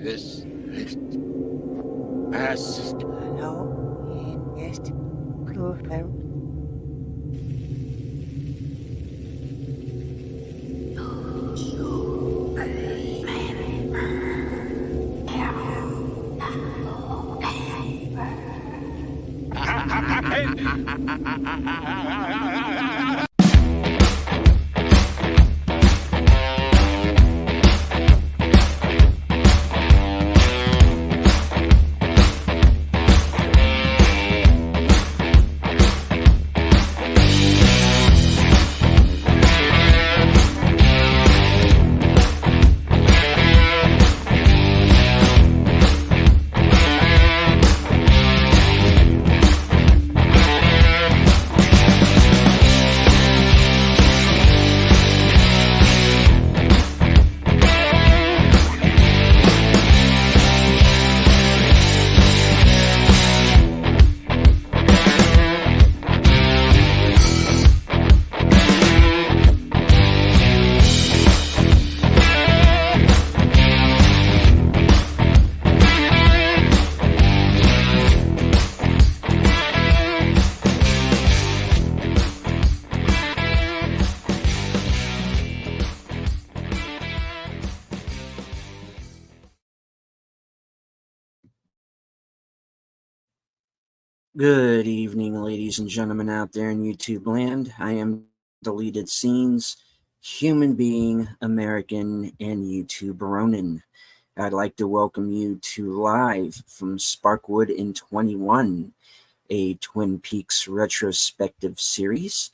This past. Hallo, hier ist Kuchen. Good evening, ladies and gentlemen out there in YouTube land. I am Deleted Scenes, human being, American, and YouTube Ronin. I'd like to welcome you to Live from Sparkwood in 21, a Twin Peaks retrospective series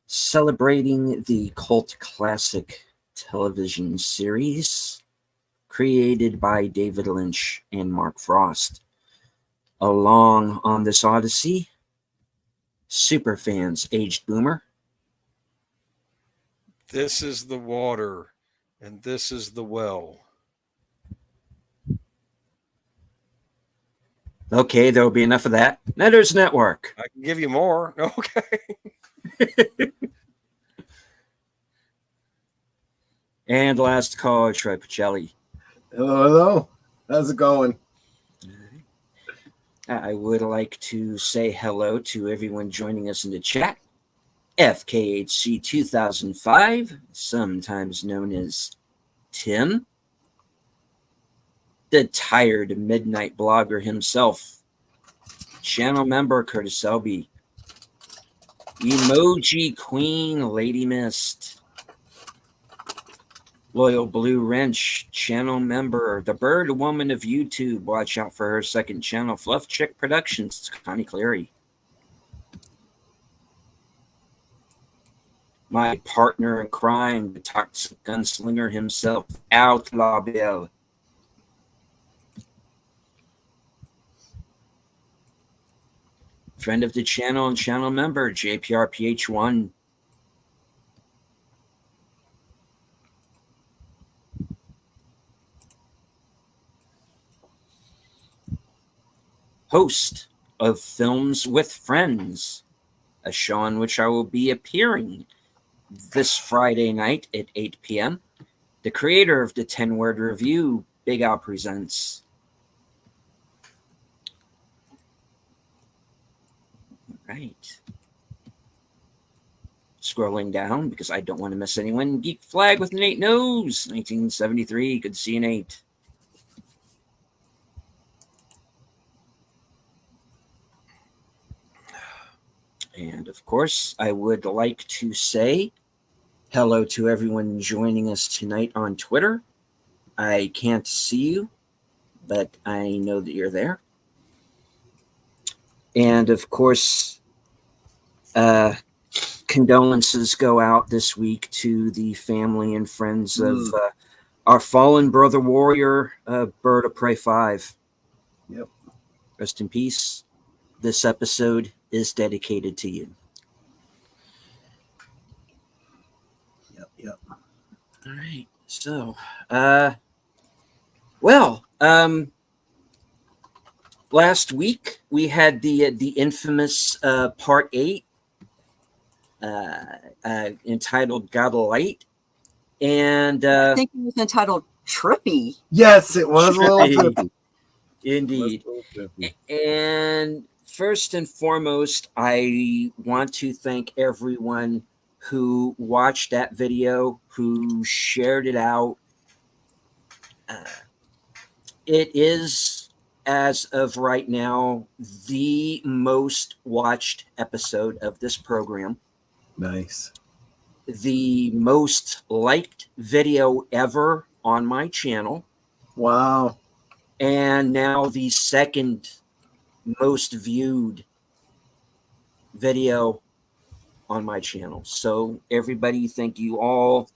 celebrating the cult classic television series created by David Lynch and Mark Frost. Along on this odyssey, superfans aged boomer. This is the water, and this is the well. Okay, there'll be enough of that. Netters Network. I can give you more. Okay. And last call, Troy Pacelli. Hello. How's it going? I would like to say hello to everyone joining us in the chat. FKHC 2005, sometimes known as Tim, the tired midnight blogger himself, channel member Curtis Selby, Emoji Queen Lady Mist, Loyal Blue Wrench, channel member, the Bird Woman of YouTube. Watch out for her second channel, Fluff Chick Productions, Connie Cleary. My partner in crime, the toxic gunslinger himself, Outlaw Bill. Friend of the channel and channel member, JPRPH1. Host of Films with Friends, a show on which I will be appearing this Friday night at 8 p.m. The creator of the 10-word review, Big Al Presents. All right. Scrolling down because I don't want to miss anyone. Geek Flag with Nate Knows, 1973. Good to see you, Nate. And of course, I would like to say hello to everyone joining us tonight on Twitter. I can't see you, but I know that you're there. And of course, condolences go out this week to the family and friends of our fallen brother warrior, Bird of Prey 5. Yep. Rest in peace. This episode is dedicated to you. Yep. All right. So, last week we had the infamous part 8 entitled "God of Light." And I think it was entitled Trippy. Yes, it was a little Trippy. trippy. Indeed. It was a little trippy. And first and foremost, I want to thank everyone who watched that video, who shared it out. It is, as of right now, the most watched episode of this program. Nice. The most liked video ever on my channel. Wow. And now the second most viewed video on my channel. So everybody, thank you all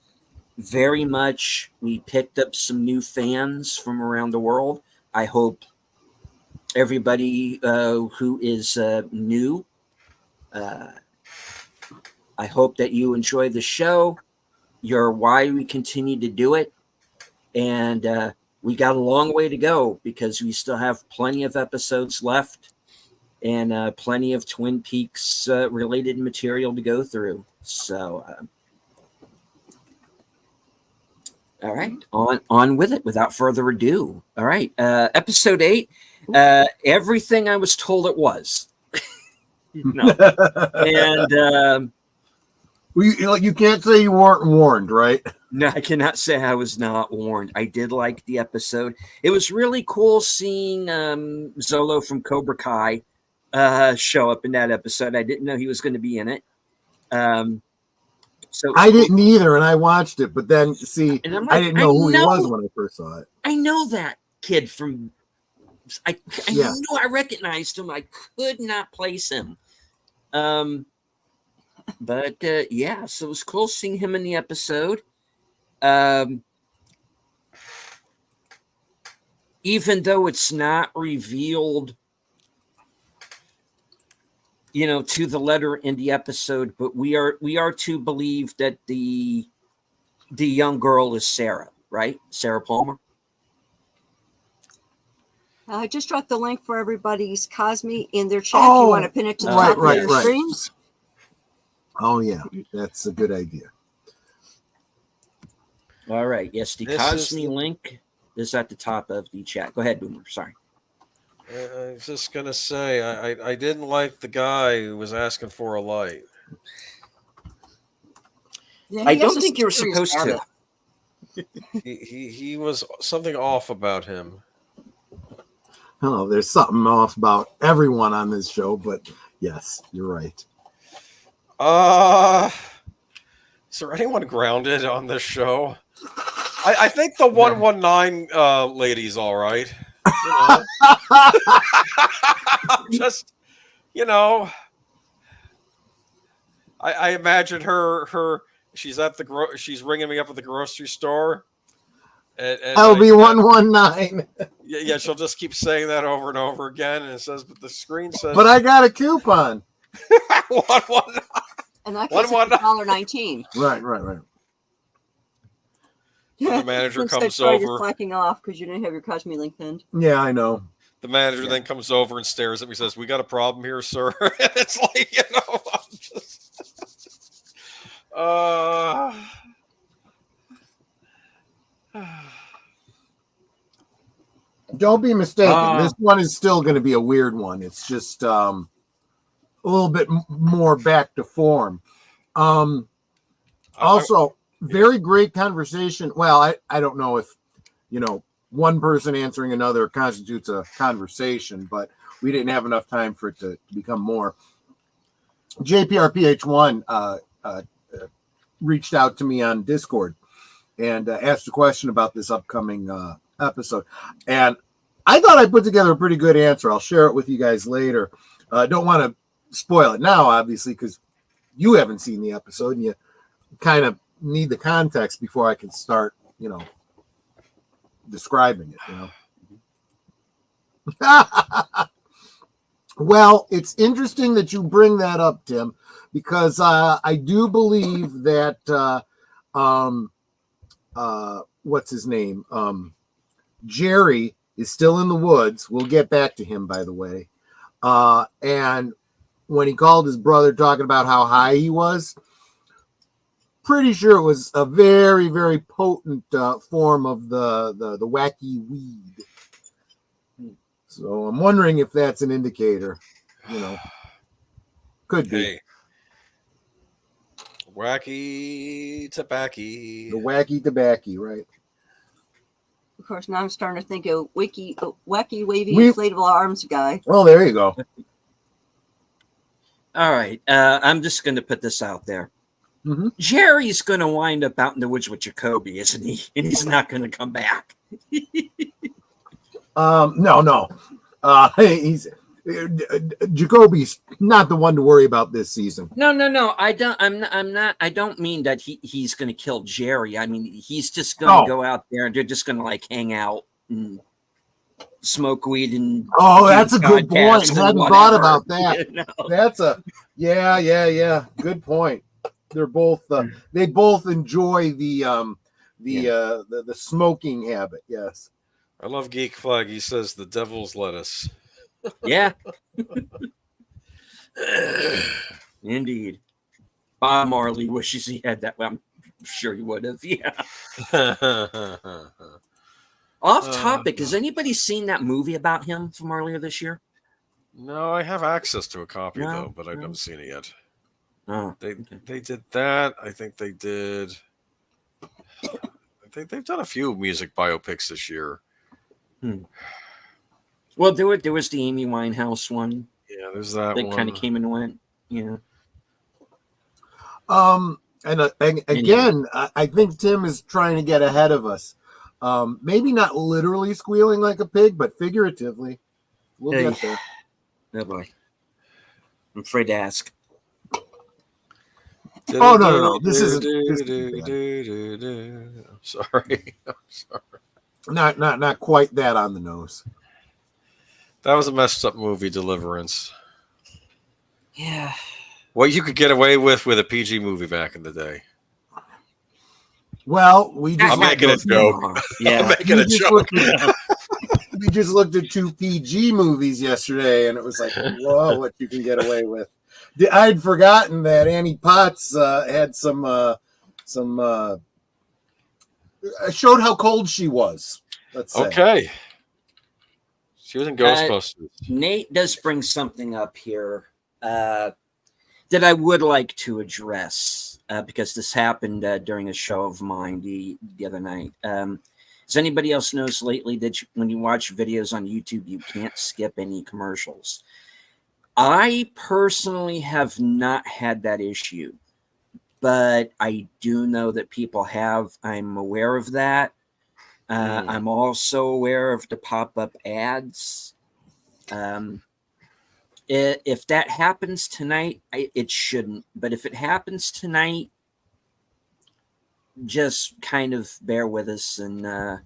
very much. We picked up some new fans from around the world. I hope everybody who is new, I hope that you enjoy the show. You're why we continue to do it. And we got a long way to go because we still have plenty of episodes left and plenty of Twin Peaks related material to go through. So, all right, on with it without further ado. All right, episode 8, everything I was told it was. No. And you can't say you weren't warned, right? no, I cannot say I was not warned. I did like the episode. It was really cool seeing Zolo from Cobra Kai show up in that episode. I didn't know he was going to be in it. So I didn't either, and I watched it, but then see, and I'm I like, didn't know who he was when I first saw it. I know that kid from. I Yeah. knew I recognized him. I could not place him. But yeah, so it was cool seeing him in the episode. Even though it's not revealed, to the letter in the episode, but we are to believe that the young girl is Sarah, right? Sarah Palmer. I just dropped the link for everybody's Cosme in their chat. You want to pin it to the top of their screens? Oh, yeah. That's a good idea. All right. Yes, the Cosme link is at the top of the chat. Go ahead, Boomer. Sorry. I was just going to say, I didn't like the guy who was asking for a light. Yeah, I don't think you were supposed to. He was something off about him. Oh, there's something off about everyone on this show, but yes, you're right. Is there anyone grounded on this show? I think the 119 lady's all right. Just, I imagine her. She's at she's ringing me up at the grocery store. LB 119. Yeah, she'll just keep saying that over and over again, and it says, but the screen says. But I got a coupon. 119. And that costs $1.19. Right. The manager comes over. You're slacking off because you didn't have your Cosme link pinned. Yeah, I know. The manager then comes over and stares at me and says, "We got a problem here, sir." And it's like, I'm just... Don't be mistaken. This one is still going to be a weird one. It's just a little bit more back to form. Also, very great conversation. Well, I don't know if, one person answering another constitutes a conversation, but we didn't have enough time for it to become more. JPRPH1 reached out to me on Discord and asked a question about this upcoming episode. And I thought I put together a pretty good answer. I'll share it with you guys later. Don't want to spoil it now, obviously, because you haven't seen the episode and you kind of need the context before I can start, describing it, Well, it's interesting that you bring that up, Tim, because I do believe that what's his name? Jerry is still in the woods. We'll get back to him, by the way. And when he called his brother talking about how high he was, pretty sure it was a very, very potent form of the wacky weed. So I'm wondering if that's an indicator. Could be. Hey. Wacky tobacco. The wacky tobacco, right? Of course, now I'm starting to think of wacky, wavy, We- inflatable arms guy. Well, there you go. All right. I'm just going to put this out there. Mm-hmm. Jerry's going to wind up out in the woods with Jacoby, isn't he? And he's not going to come back. No. He's Jacoby's not the one to worry about this season. No. I don't mean that he's going to kill Jerry. I mean, he's just going to go out there and they're just going to like hang out and smoke weed and. Oh, that's a good point. Hadn't thought about that. You know? That's yeah. Good point. They're both they both enjoy the smoking habit. Yes. I love Geek Flag. He says the devil's lettuce. Yeah. Indeed. Bob Marley wishes he had that. Well, I'm sure he would have. Yeah. Off topic. Has anybody seen that movie about him from earlier this year? No, I have access to a copy though, but I've never seen it yet. Oh, They did that. I think they've done a few music biopics this year. Well, there was the Amy Winehouse one. Yeah, there's that that one. kind of came and went. Yeah. And again, I think Tim is trying to get ahead of us. Maybe not literally squealing like a pig, but figuratively. We'll get there. Oh boy. I'm afraid to ask. Oh no! This isn't. I'm sorry. Not quite that on the nose. That was a messed up movie, Deliverance. Yeah. What you could get away with a PG movie back in the day. Well, we just I'm making a joke. Yeah. I'm making a joke. We just looked at 2 PG movies yesterday, and it was like, whoa, what you can get away with. I'd forgotten that Annie Potts had some showed how cold she was. Let's say. Okay. She was in Ghostbusters. Nate does bring something up here that I would like to address because this happened during a show of mine the other night. Does anybody else notice lately that when you watch videos on YouTube, you can't skip any commercials? I personally have not had that issue, but I do know that people have. I'm aware of that. I'm also aware of the pop-up ads. If that happens tonight, it shouldn't. But if it happens tonight, just kind of bear with us, and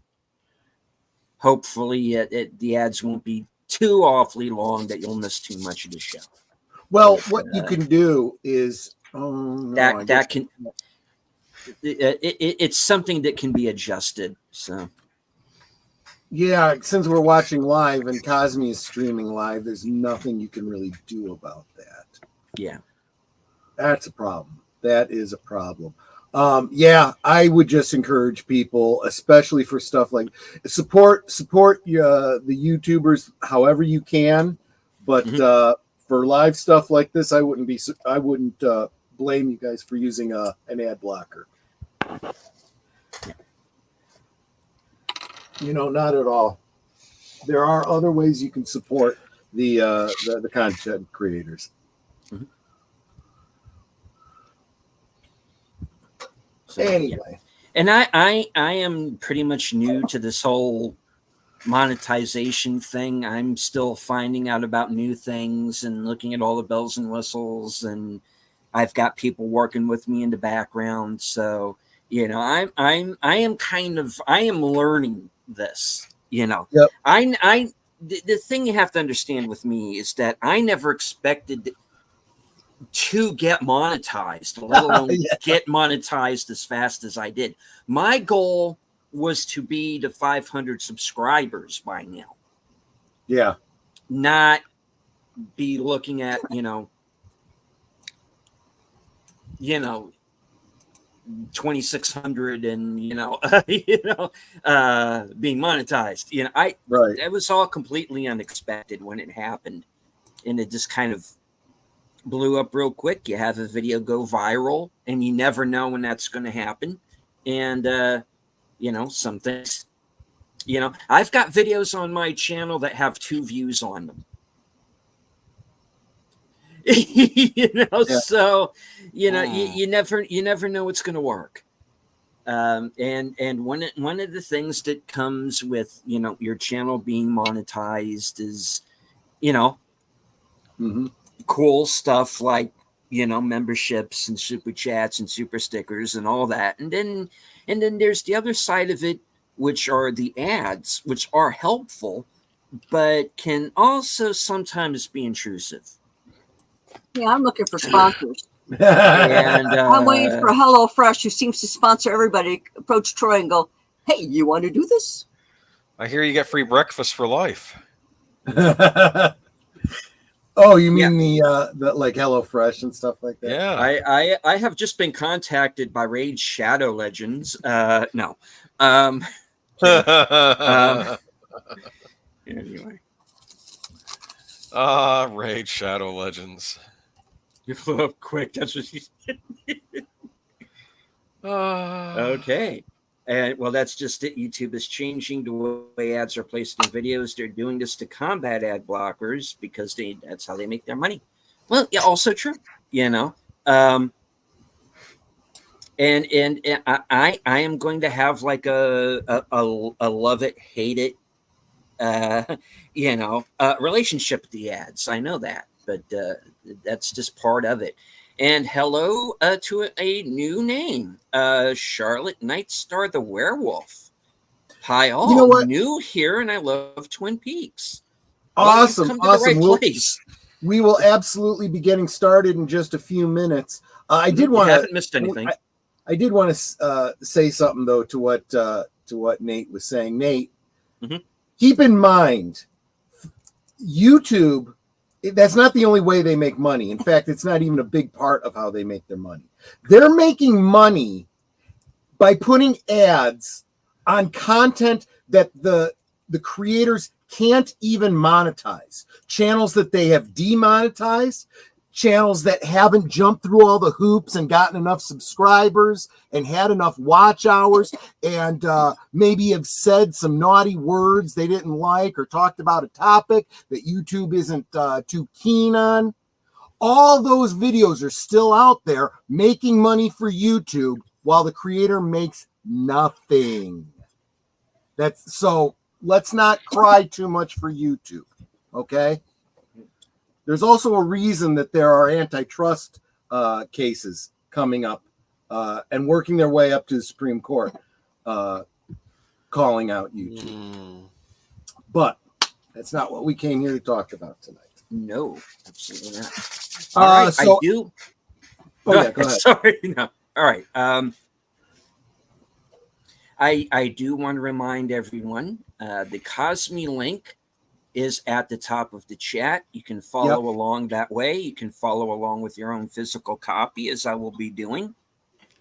hopefully the ads won't be too awfully long that you'll miss too much of the show. Well, what you can do is it's something that can be adjusted. So yeah, since we're watching live and Cosme is streaming live, there's nothing you can really do about that. Yeah, that's a problem. That is a problem. Yeah, I would just encourage people, especially for stuff like support the YouTubers however you can, but for live stuff like this, I wouldn't blame you guys for using an ad blocker. Not at all. There are other ways you can support the content creators. So, anyway, and I am pretty much new to this whole monetization thing. I'm still finding out about new things and looking at all the bells and whistles, and I've got people working with me in the background. So I am learning this. Yep. The thing you have to understand with me is that I never expected to get monetized, let alone get monetized as fast as I did. My goal was to be to 500 subscribers by now. Yeah. Not be looking at, 2,600 and being monetized. Right. It was all completely unexpected when it happened, and it just kind of blew up real quick. You have a video go viral, and you never know when that's going to happen. And some things, I've got videos on my channel that have 2 views on them. So you never know what's going to work. And one of the things that comes with your channel being monetized is cool stuff like memberships and super chats and super stickers and all that. And then there's the other side of it, which are the ads, which are helpful, but can also sometimes be intrusive. Yeah, I'm looking for sponsors. And I'm waiting for HelloFresh, who seems to sponsor everybody, approach Troy and go, "Hey, you want to do this?" I hear you get free breakfast for life. Oh, you mean the like HelloFresh and stuff like that? Yeah. I have just been contacted by Raid Shadow Legends. No. Anyway. Raid Shadow Legends. You flew up quick. That's what she said. Okay. And well, that's just it. YouTube is changing the way ads are placed in videos. They're doing this to combat ad blockers because that's how they make their money. Well, yeah, also true. And I am going to have like a love it, hate it, relationship with the ads. I know that, but that's just part of it. And hello to a new name, Charlotte Nightstar the Werewolf. Hi all. You know what? New here, and I love Twin Peaks. Awesome, Come to the right place. We will absolutely be getting started in just a few minutes. I did want to. Haven't missed anything. I did want to say something though to what Nate was saying. Nate, keep in mind, YouTube. That's not the only way they make money. In fact, it's not even a big part of how they make their money. They're making money by putting ads on content that the creators can't even monetize. Channels that they have demonetized, channels that haven't jumped through all the hoops and gotten enough subscribers and had enough watch hours and maybe have said some naughty words they didn't like or talked about a topic that YouTube isn't too keen on. All those videos are still out there making money for YouTube while the creator makes nothing. So let's not cry too much for YouTube, okay? There's also a reason that there are antitrust cases coming up and working their way up to the Supreme Court, calling out YouTube. But that's not what we came here to talk about tonight. No, absolutely not. All right, so, I do. Go ahead. Sorry, no. All right. I do want to remind everyone the Cosme link is at the top of the chat. You can follow along that way. You can follow along with your own physical copy, as I will be doing.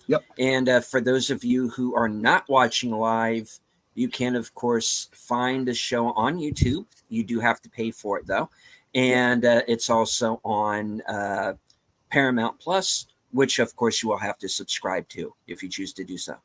Yep. And for those of you who are not watching live, you can, of course, find the show on YouTube. You do have to pay for it, though. And it's also on Paramount Plus, which, of course, you will have to subscribe to if you choose to do so.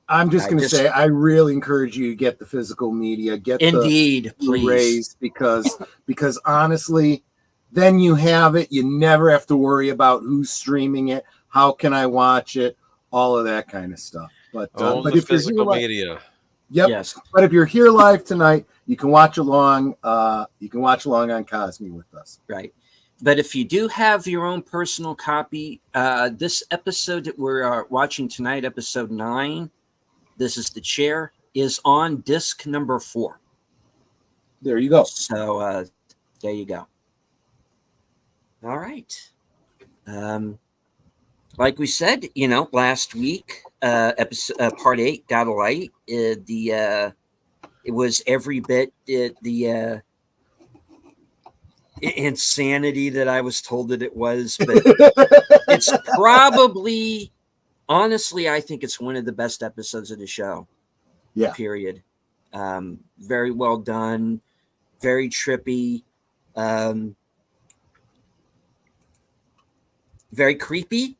I'm just going to say, I really encourage you to get the physical media, get Indeed, the Blu-rays, because honestly, then you have it. You never have to worry about who's streaming it. How can I watch it? All of that kind of stuff. But if physical you're media. Yep. Yes. But if you're here live tonight, you can watch along. You can watch along on Cosme with us. Right. But if you do have your own personal copy, this episode that we're watching tonight, episode 9, This is the Chair, is on disc number 4. There you go. So there you go. All right. Like we said, last week, episode part 8 got a light. It was every bit the insanity that I was told that it was, but it's probably honestly, I think it's one of the best episodes of the show. Yeah. Period. Very well done. Very trippy. Very creepy.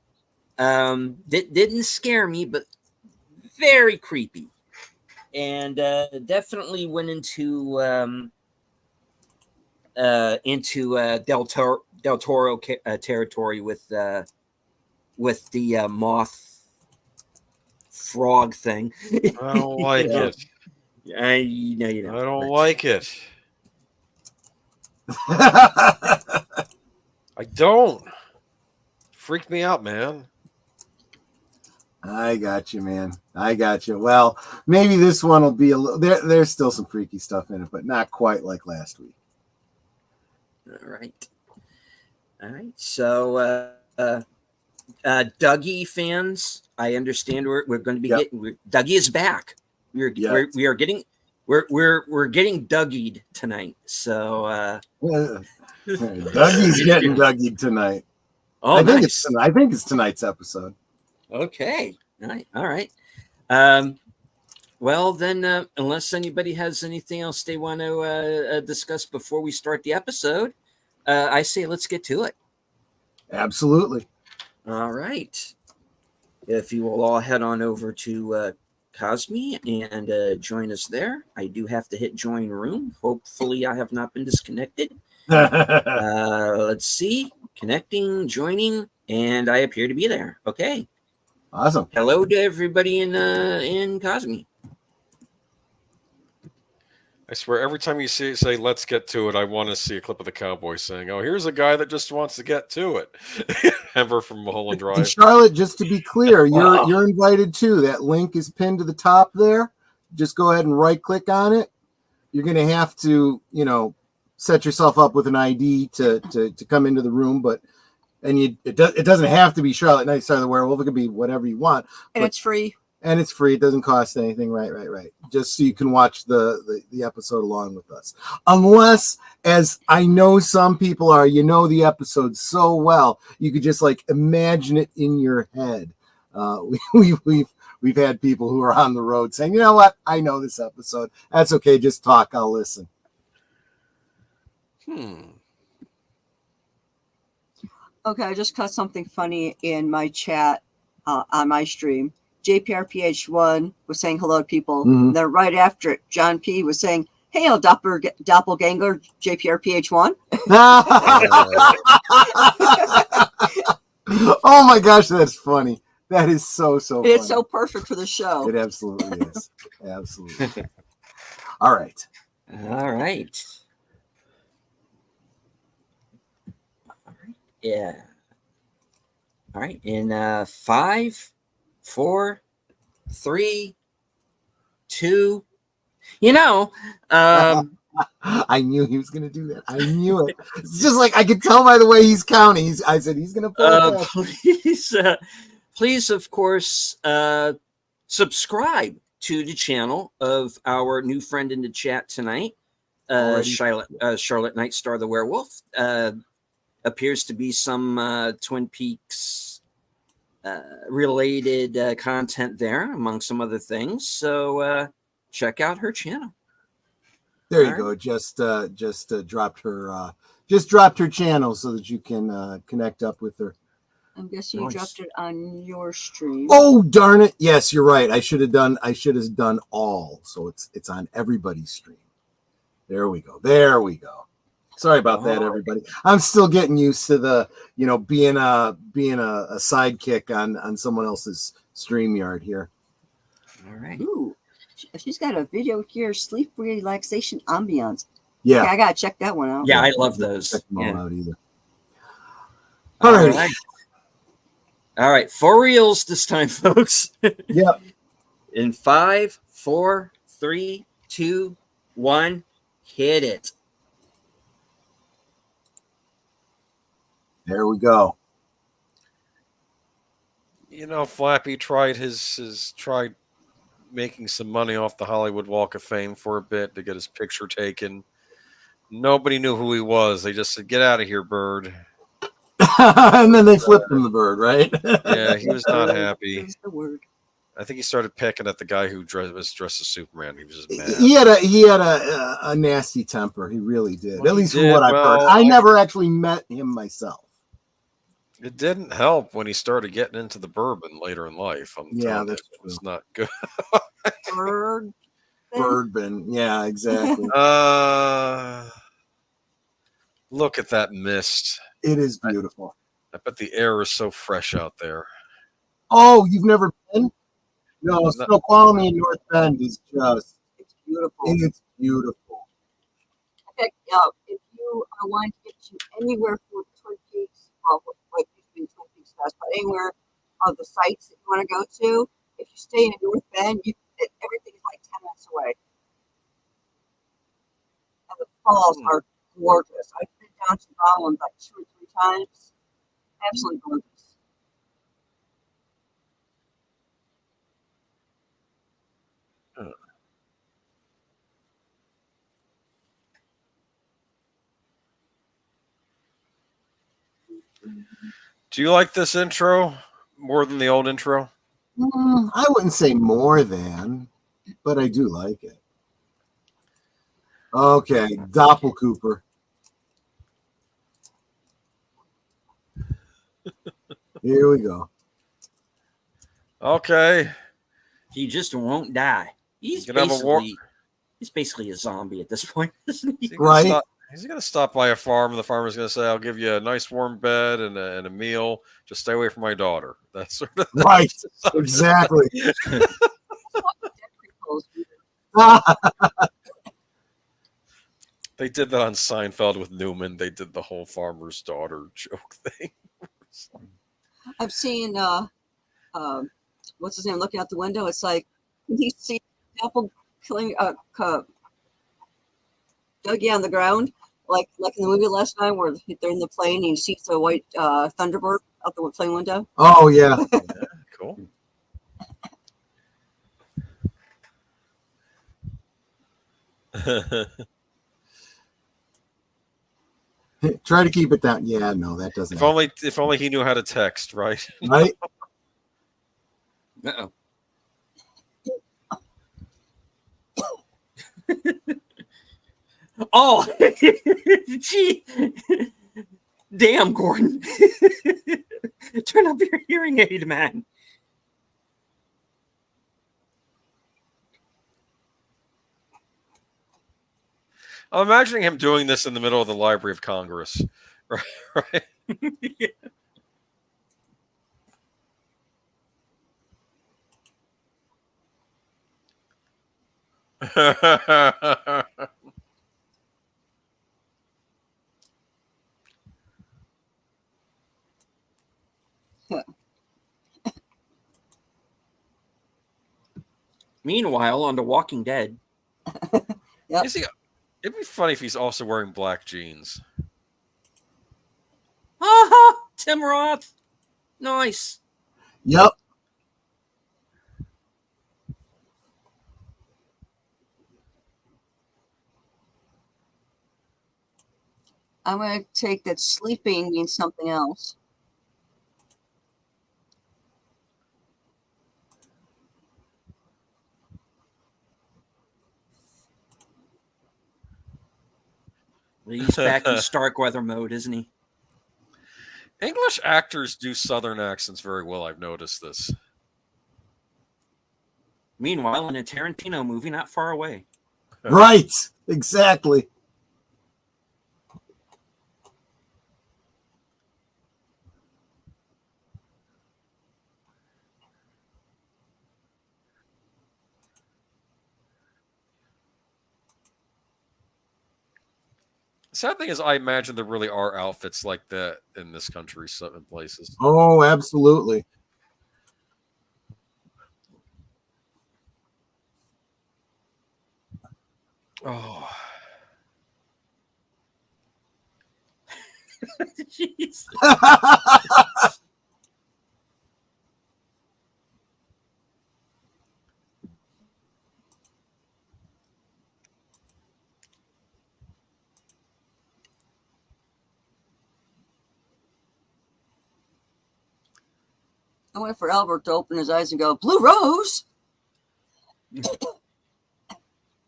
Didn't scare me, but very creepy. And definitely went into Del Toro territory with the moth frog thing. I don't like it. You I don't like it. I don't. Freaked me out, man. I got you, man. I got you. Well, maybe this one will be a little. There's still some freaky stuff in it, but not quite like last week. All right. So, Dougie fans, I understand we're going to be getting. Dougie is back. We are getting Dougie'd tonight. So, Dougie's getting Dougie'd tonight. Oh, I think it's tonight's episode. Okay. All right. Well, then, unless anybody has anything else they want to discuss before we start the episode, I say let's get to it. Absolutely. All right. If you will all head on over to Cosme and join us there. I do have to hit join room. Hopefully, I have not been disconnected. Let's see. Connecting, joining, and I appear to be there. Okay. Awesome. Hello to everybody in Cosme. I swear, every time you say "let's get to it," I want to see a clip of the cowboy saying, "Oh, here's a guy that just wants to get to it." Ever from Mulholland Drive. And Charlotte, just to be clear, you're invited too. That link is pinned to the top there. Just go ahead and right click on it. You're going to have to, set yourself up with an ID to come into the room, it doesn't have to be Charlotte Nightstar the Werewolf. It could be whatever you want, and it's free. And it's free. It doesn't cost anything. Right. Just so you can watch the episode along with us. Unless, as I know some people are, the episode so well, you could just imagine it in your head. We've had people who are on the road saying, "You know what? I know this episode. That's okay. Just talk. I'll listen." Okay, I just caught something funny in my chat on my stream. JPRPH1 was saying hello to people. Mm-hmm. Then right after it, John P was saying, "Hey, doppelganger, JPRPH1." Oh my gosh, that's funny. That is so funny. It's so perfect for the show. It absolutely is. Absolutely. All right. Yeah. All right. In 5, 4, 3, 2. I knew he was going to do that. I knew it. It's just I could tell by the way he's counting. I said he's going to pull it. Please, of course, subscribe to the channel of our new friend in the chat tonight, Charlotte Nightstar the Werewolf. Appears to be some Twin Peaks related content there, among some other things. So check out her channel. There you go. Just dropped her channel so that you can connect up with her. I'm guessing you dropped it on your stream. Oh darn it! Yes, you're right. I should have done all. So it's on everybody's stream. There we go. Sorry about that, everybody. I'm still getting used to the, being a sidekick on someone else's StreamYard here. All right. Ooh, she's got a video here, sleep relaxation ambiance. Yeah, okay, I gotta check that one out. Yeah, I love those. Check them all out either. All right, for reals this time, folks. Yep. In 5, 4, 3, 2, 1, hit it. There we go. Flappy tried tried making some money off the Hollywood Walk of Fame for a bit to get his picture taken. Nobody knew who he was. They just said, "Get out of here, bird." And then they flipped him the bird, right? Yeah, he was not happy. Is the word. I think he started picking at the guy who was dressed as Superman. He was just mad. He had a nasty temper. He really did. Well, At least he from what did. I've heard. Well, I never actually met him myself. It didn't help when he started getting into the bourbon later in life. I'm Yeah, telling you, that's it true. was not good. Bird. Bourbon. Yeah, exactly. Look at that mist. It is beautiful. I bet the air is so fresh out there. Oh, you've never been? No, No. Snoqualmie in North Bend is just, It's beautiful. it's beautiful. Okay, if you are wanting to get you anywhere for Twin Peaks, well, like between Twin Peaks Fest, but anywhere of the sites that you want to go to, if you stay in North Bend, everything is like 10 minutes away. And the falls are gorgeous. I've been down to Bowland like 2 or 3 times. Absolutely gorgeous. Do you like this intro more than the old intro? I wouldn't say more than, but I do like it. Okay, Doppelcooper. Here we go. Okay. He just won't die. He's You can have a war- basically a zombie at this point, isn't he? Right. He's going to stop by a farm, and the farmer's going to say, I'll give you a nice warm bed and a meal. Just stay away from my daughter. That's sort of Right. Exactly. They did that on Seinfeld with Newman. They did the whole farmer's daughter joke thing. I've seen, what's his name, looking out the window. It's like, he sees Apple killing Dougie on the ground, like in the movie last time where they're in the plane and he sees the white Thunderbird out the plane window. Oh, yeah. Yeah, cool. Try to keep it down. Yeah, no, that doesn't. If only he knew how to text, right? Right. Uh-oh. Oh, gee. Damn, Gordon. Turn up your hearing aid, man. I'm imagining him doing this in the middle of the Library of Congress. Right? Yeah. Meanwhile, on The Walking Dead. Yep. It'd be funny if he's also wearing black jeans. Aha! Tim Roth. Nice. Yep. I'm going to take that sleeping means something else. He's back in Starkweather mode, isn't he? English actors do Southern accents very well. I've noticed this. Meanwhile, in a Tarantino movie not far away. Right. Exactly. The sad thing is, I imagine there really are outfits like that in this country, some places. Oh, absolutely. Oh, Jeez. I wait for Albert to open his eyes and go, Blue Rose?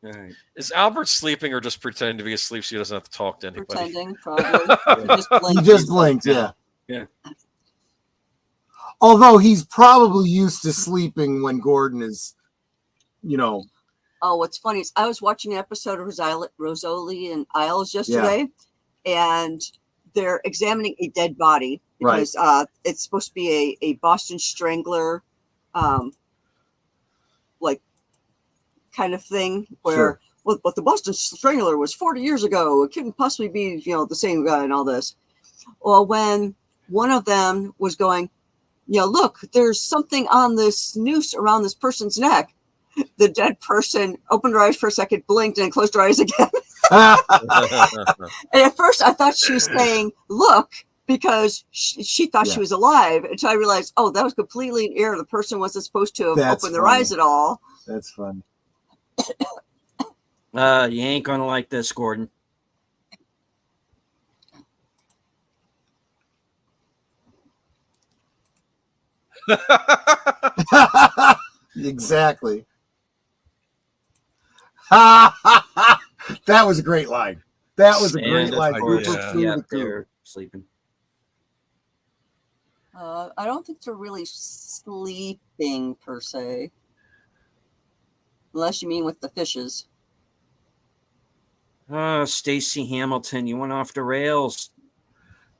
All right. Is Albert sleeping or just pretending to be asleep so he doesn't have to talk to anybody? Pretending, probably. He just blinked, yeah. Yeah. Although he's probably used to sleeping when Gordon is, you know. Oh, what's funny is I was watching an episode of Rosoli and Isles yesterday, and they're examining a dead body because it's supposed to be a Boston Strangler, like kind of thing where but the Boston Strangler was 40 years ago. It couldn't possibly be, the same guy and all this. Well, when one of them was going, look, there's something on this noose around this person's neck. The dead person opened her eyes for a second, blinked, and closed her eyes again. And at first, I thought she was saying, look, because she thought she was alive, until I realized, oh, that was completely in error. The person wasn't supposed to have opened their eyes at all. That's fun. You ain't going to like this, Gordon. Exactly. That was a great line. That was a great line. Yeah, they're sleeping. I don't think they're really sleeping per se, unless you mean with the fishes. Stacy Hamilton, you went off the rails.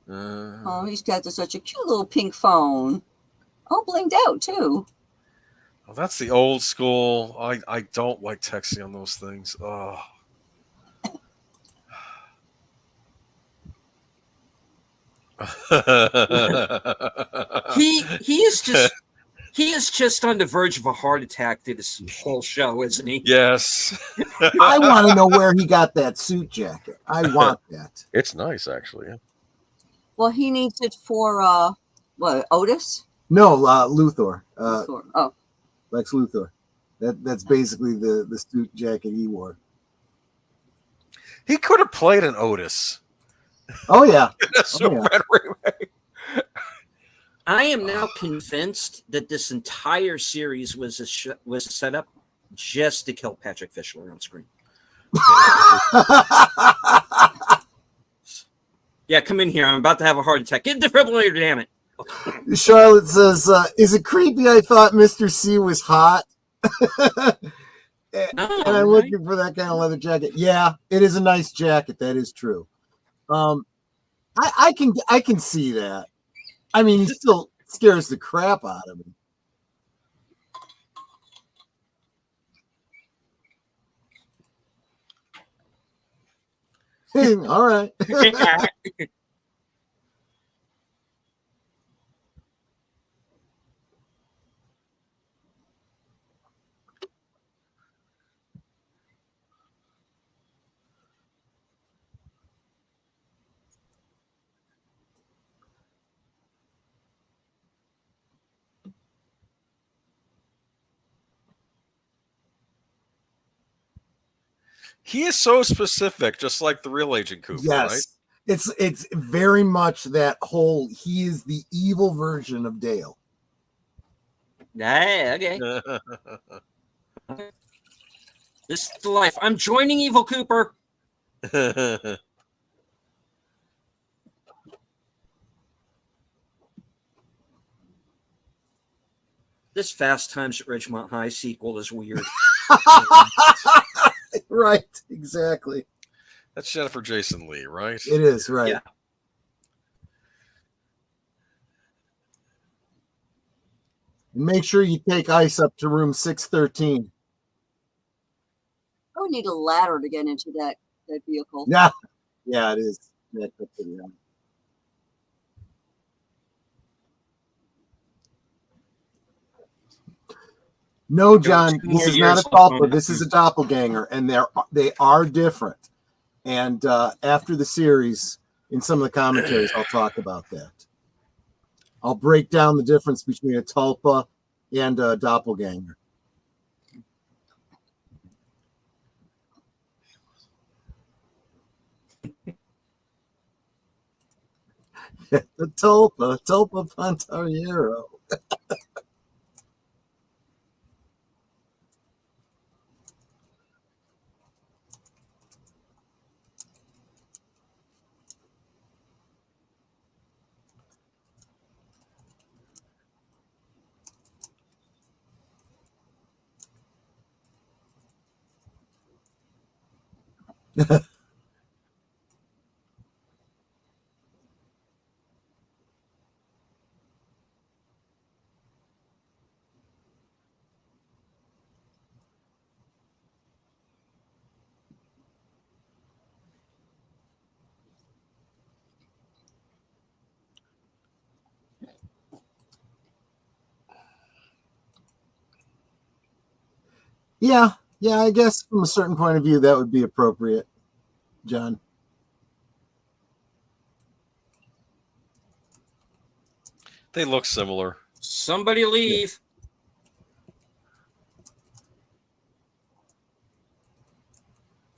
He's got such a cute little pink phone. All blinged out too. Oh, that's the old school. I don't like texting on those things. Oh. he is just on the verge of a heart attack through this whole show, isn't he? Yes. I want to know where he got that suit jacket. I want that. It's nice, actually. Yeah. Well, he needs it for what, Otis? No, Luthor. Luthor. Oh, Lex Luthor. That's basically the suit jacket he wore. He could have played an Otis. Oh yeah. I am now convinced that this entire series was set up just to kill Patrick Fischler on screen. Yeah, come in here. I'm about to have a heart attack. Get the defibrillator, damn it. Charlotte says, is it creepy? I thought Mr. C was hot. And I'm looking for that kind of leather jacket. Yeah, it is a nice jacket. That is true. I can see that. I mean, he still scares the crap out of me. All right. He is so specific, just like the real Agent Cooper, right? It's very much that whole, he is the evil version of Dale. Okay. This is the life. I'm joining Evil Cooper. This Fast Times at Ridgemont High sequel is weird. Right, exactly. That's Jennifer Jason Leigh, right? It is, right. Yeah. Make sure you take Ice up to room 613. I would need a ladder to get into that vehicle. Yeah, it is. No, John, this is not a tulpa. This is a doppelganger, and they are different. And after the series, in some of the commentaries, I'll talk about that. I'll break down the difference between a tulpa and a doppelganger. The tulpa Pantariero. Yeah, I guess from a certain point of view, that would be appropriate, John. They look similar. Somebody leave.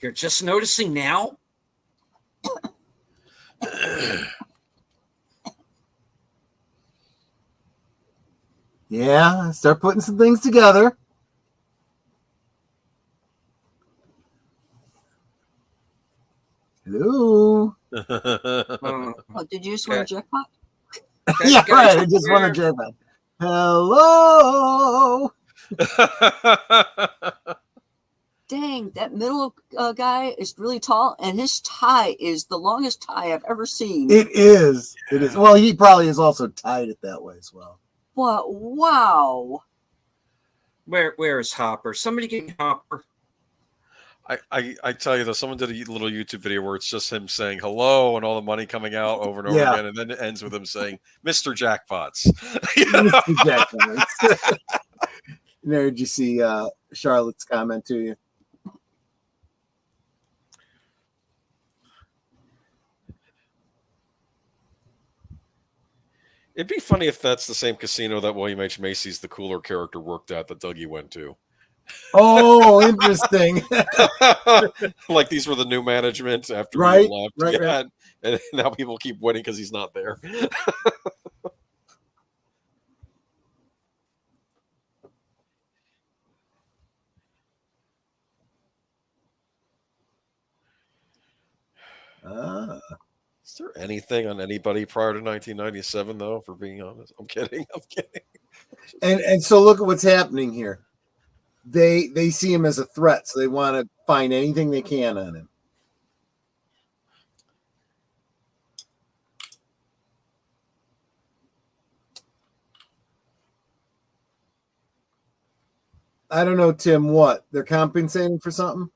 You're just noticing now? Yeah, start putting some things together. Hello. Oh, did you just win a jackpot? Yeah, right. I just want to jackpot. Hello. Dang, that middle guy is really tall, and his tie is the longest tie I've ever seen. It is. It is. Well, he probably is also tied it that way as well. But wow. Where is Hopper? Somebody get me Hopper. I tell you though, someone did a little YouTube video where it's just him saying hello and all the money coming out over and over again, and then it ends with him saying Mr. Jackpots. Mr. Jackpots. There, did you see Charlotte's comment to you? It'd be funny if that's the same casino that William H. Macy's the cooler character worked at that Dougie went to. Oh, interesting. Like these were the new management after right, he left. Right. And now people keep winning because he's not there. Is there anything on anybody prior to 1997, though, for being honest? I'm kidding. And so look at what's happening here. They see him as a threat, so they want to find anything they can on him. I don't know, Tim, what? They're compensating for something?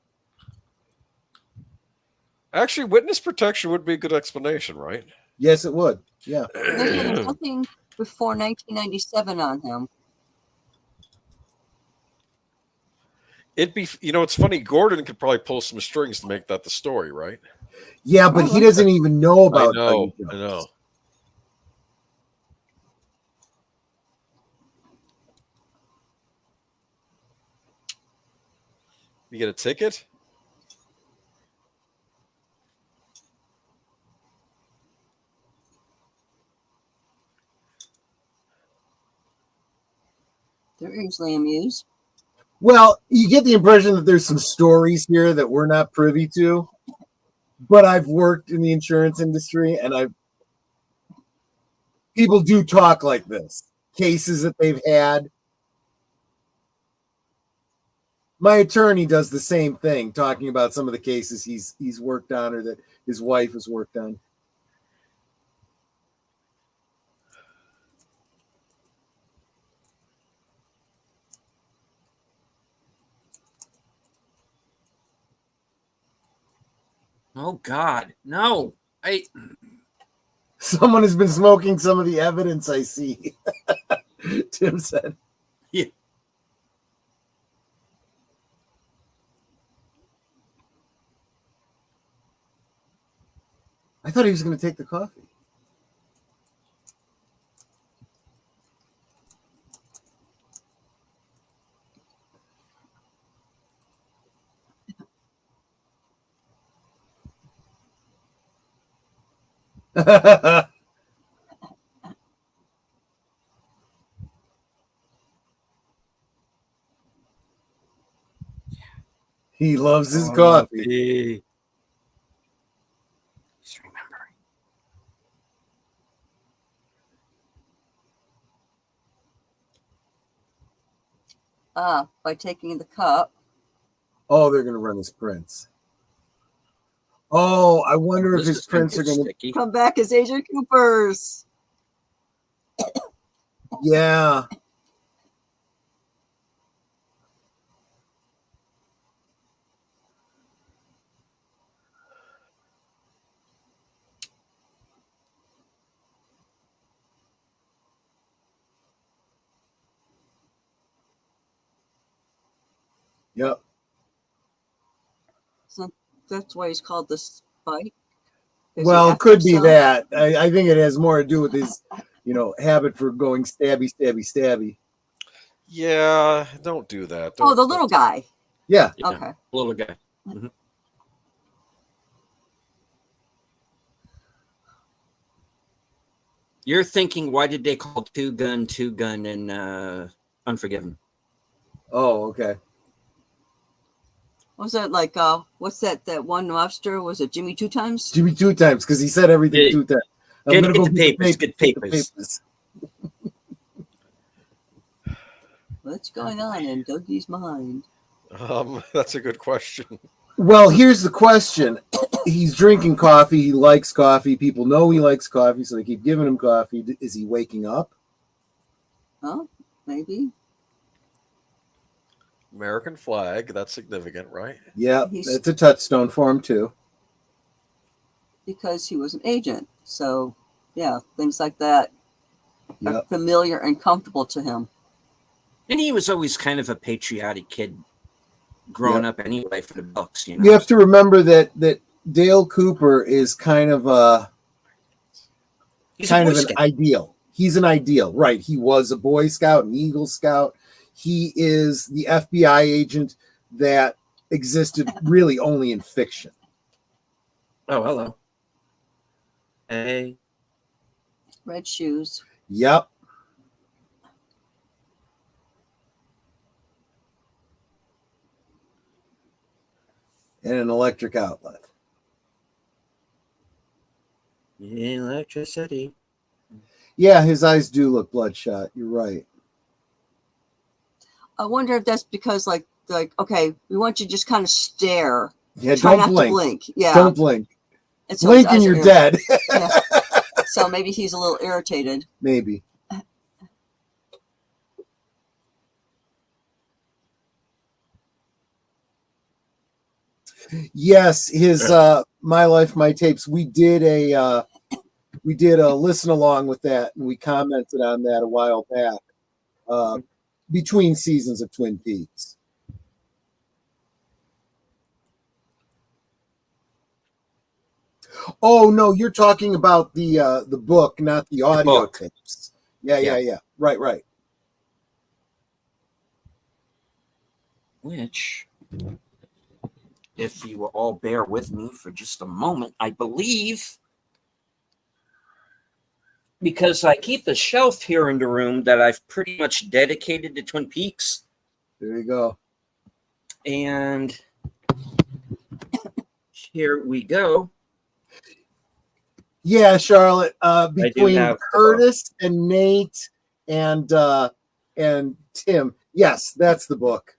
Actually, witness protection would be a good explanation, right? Yes, it would. Yeah. There's nothing before 1997 on him. It'd be, it's funny. Gordon could probably pull some strings to make that the story, right? Yeah, but he doesn't even know about. I know. You get a ticket? They're easily amused. Well, you get the impression that there's some stories here that we're not privy to. But I've worked in the insurance industry, and people do talk like this. Cases that they've had. My attorney does the same thing, talking about some of the cases he's worked on or that his wife has worked on. Oh God, no! Someone has been smoking some of the evidence, I see. Tim said. Yeah. I thought he was going to take the coffee. He loves his coffee. Just remembering. By taking the cup. Oh, they're going to run his prints. Oh, I wonder if This his is gonna prints are get going to. sticky. Come back as Agent Cooper's. Yeah. Yep. So that's why he's called the Spike. Is Well, he it could be after that. I think it has more to do with his, habit for going stabby, stabby, stabby. Yeah, don't do that. Oh, Don't, the little guy. Yeah. Yeah, Okay. little guy. Mhm. You're thinking, why did they call Two Gun in Unforgiven? Oh, okay. Was that like what's that one lobster? Was it Jimmy Two Times? Jimmy 2 times because he said everything Yeah. 2 times. I'm Get gonna go the get papers, the get papers. What's going on in Dougie's mind? That's a good question. Well, here's the question. He's drinking coffee. He likes coffee. People know he likes coffee, so they keep giving him coffee. Is he waking up? Oh, maybe. American flag. That's significant, right? Yeah, He's- it's a touchstone for him too. Because he was an agent. So yeah, things like that are Yep. familiar and comfortable to him. And he was always kind of a patriotic kid growing up anyway for the Bucks, you know. You have to remember that Dale Cooper is kind of He's a an Boy Scout. ideal. He's an ideal, right? He was a Boy Scout, an Eagle Scout. He is the FBI agent that existed really only in fiction. Oh, hello. Hey. Red shoes. Yep. And an electric outlet. Electricity. Yeah, his eyes do look bloodshot. You're right. I wonder if that's because like okay, we want you to just kind of stare. Yeah, Try don't not blink. to blink. Yeah. Don't blink. And so his Blink and eyes are you're dead. Yeah. So maybe he's a little irritated. Maybe. Yes, his My Life, My Tapes. We did a listen along with that, and we commented on that a while back. Between seasons of Twin Peaks. Oh no, you're talking about the book, not the audio book. tapes. Yeah. Right. Which, if you will all bear with me for just a moment, I believe, because I keep a shelf here in the room that I've pretty much dedicated to Twin Peaks. There you go. And here we go. Yeah, Charlotte. Between have- Curtis and Nate and Tim. Yes, that's the book.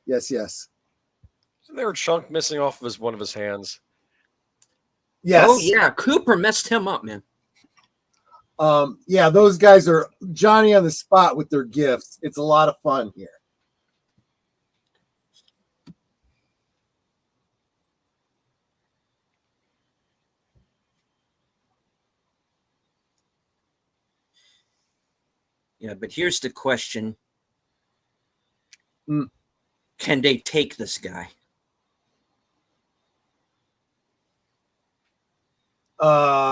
Yes. Isn't there a chunk missing off of one of his hands? Yes. Oh, yeah. Cooper messed him up, man. Yeah, those guys are Johnny on the spot with their gifts. It's a lot of fun here. Yeah, but here's the question. Mm. Can they take this guy?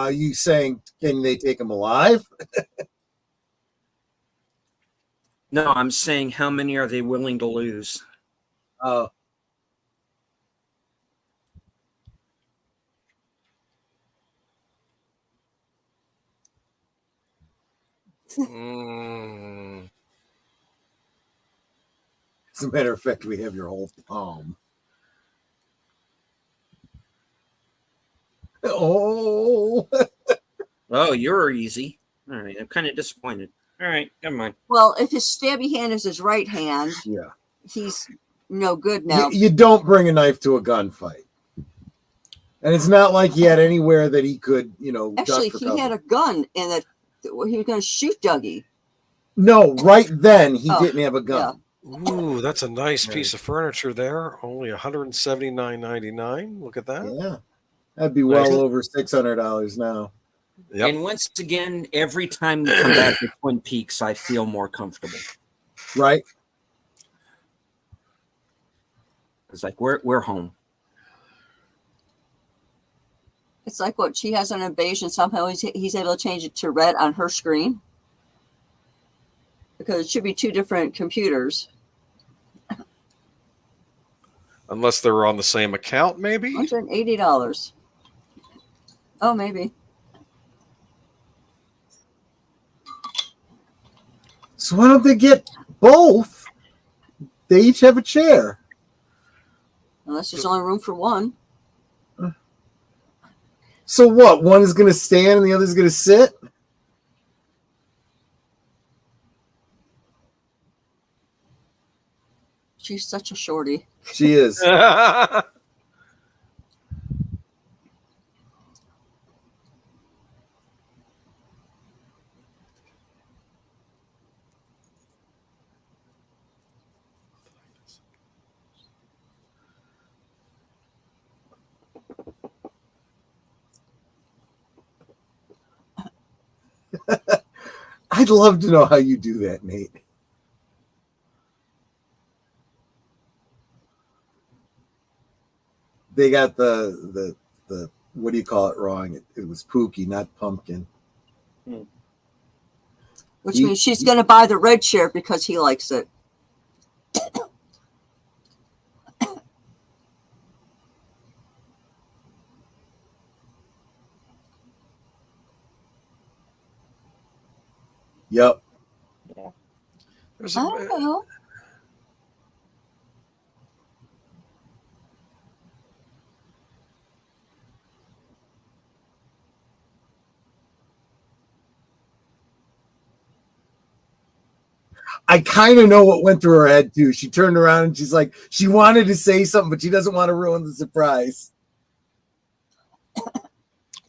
You saying can they take him alive? No, I'm saying how many are they willing to lose? Mm. As a matter of fact, we have your whole palm. Oh. Oh, you're easy. All right, I'm kind of disappointed. All right, never mind. Well, if his stabby hand is his right hand, Yeah. he's no good now. You don't bring a knife to a gunfight. And it's not like he had anywhere that he could, Actually, duck for he cover. had a gun and that he was going to shoot Dougie. No, right then he Oh, didn't have a gun. Ooh, that's a nice Right. piece of furniture there. Only $179.99. Look at that. Yeah. That'd be Nice. well over $600 now. Yep. And once again, every time we come back to Twin Peaks, I feel more comfortable. Right? It's like we're home. It's like what she has an invasion. Somehow he's able to change it to red on her screen because it should be two different computers. Unless they're on the same account, maybe. $180. Oh, maybe. So why don't they get both? They each have a chair. Unless there's only room for one. So what? One is going to stand and the other is going to sit? She's such a shorty. She is. I'd love to know how you do that, Nate. They got the what do you call it wrong? It was Pookie, not Pumpkin. Which means she's going to buy the red chair because he likes it. Yep. There's I don't know. I kind of know what went through her head too. She turned around and she's like, she wanted to say something, but she doesn't want to ruin the surprise.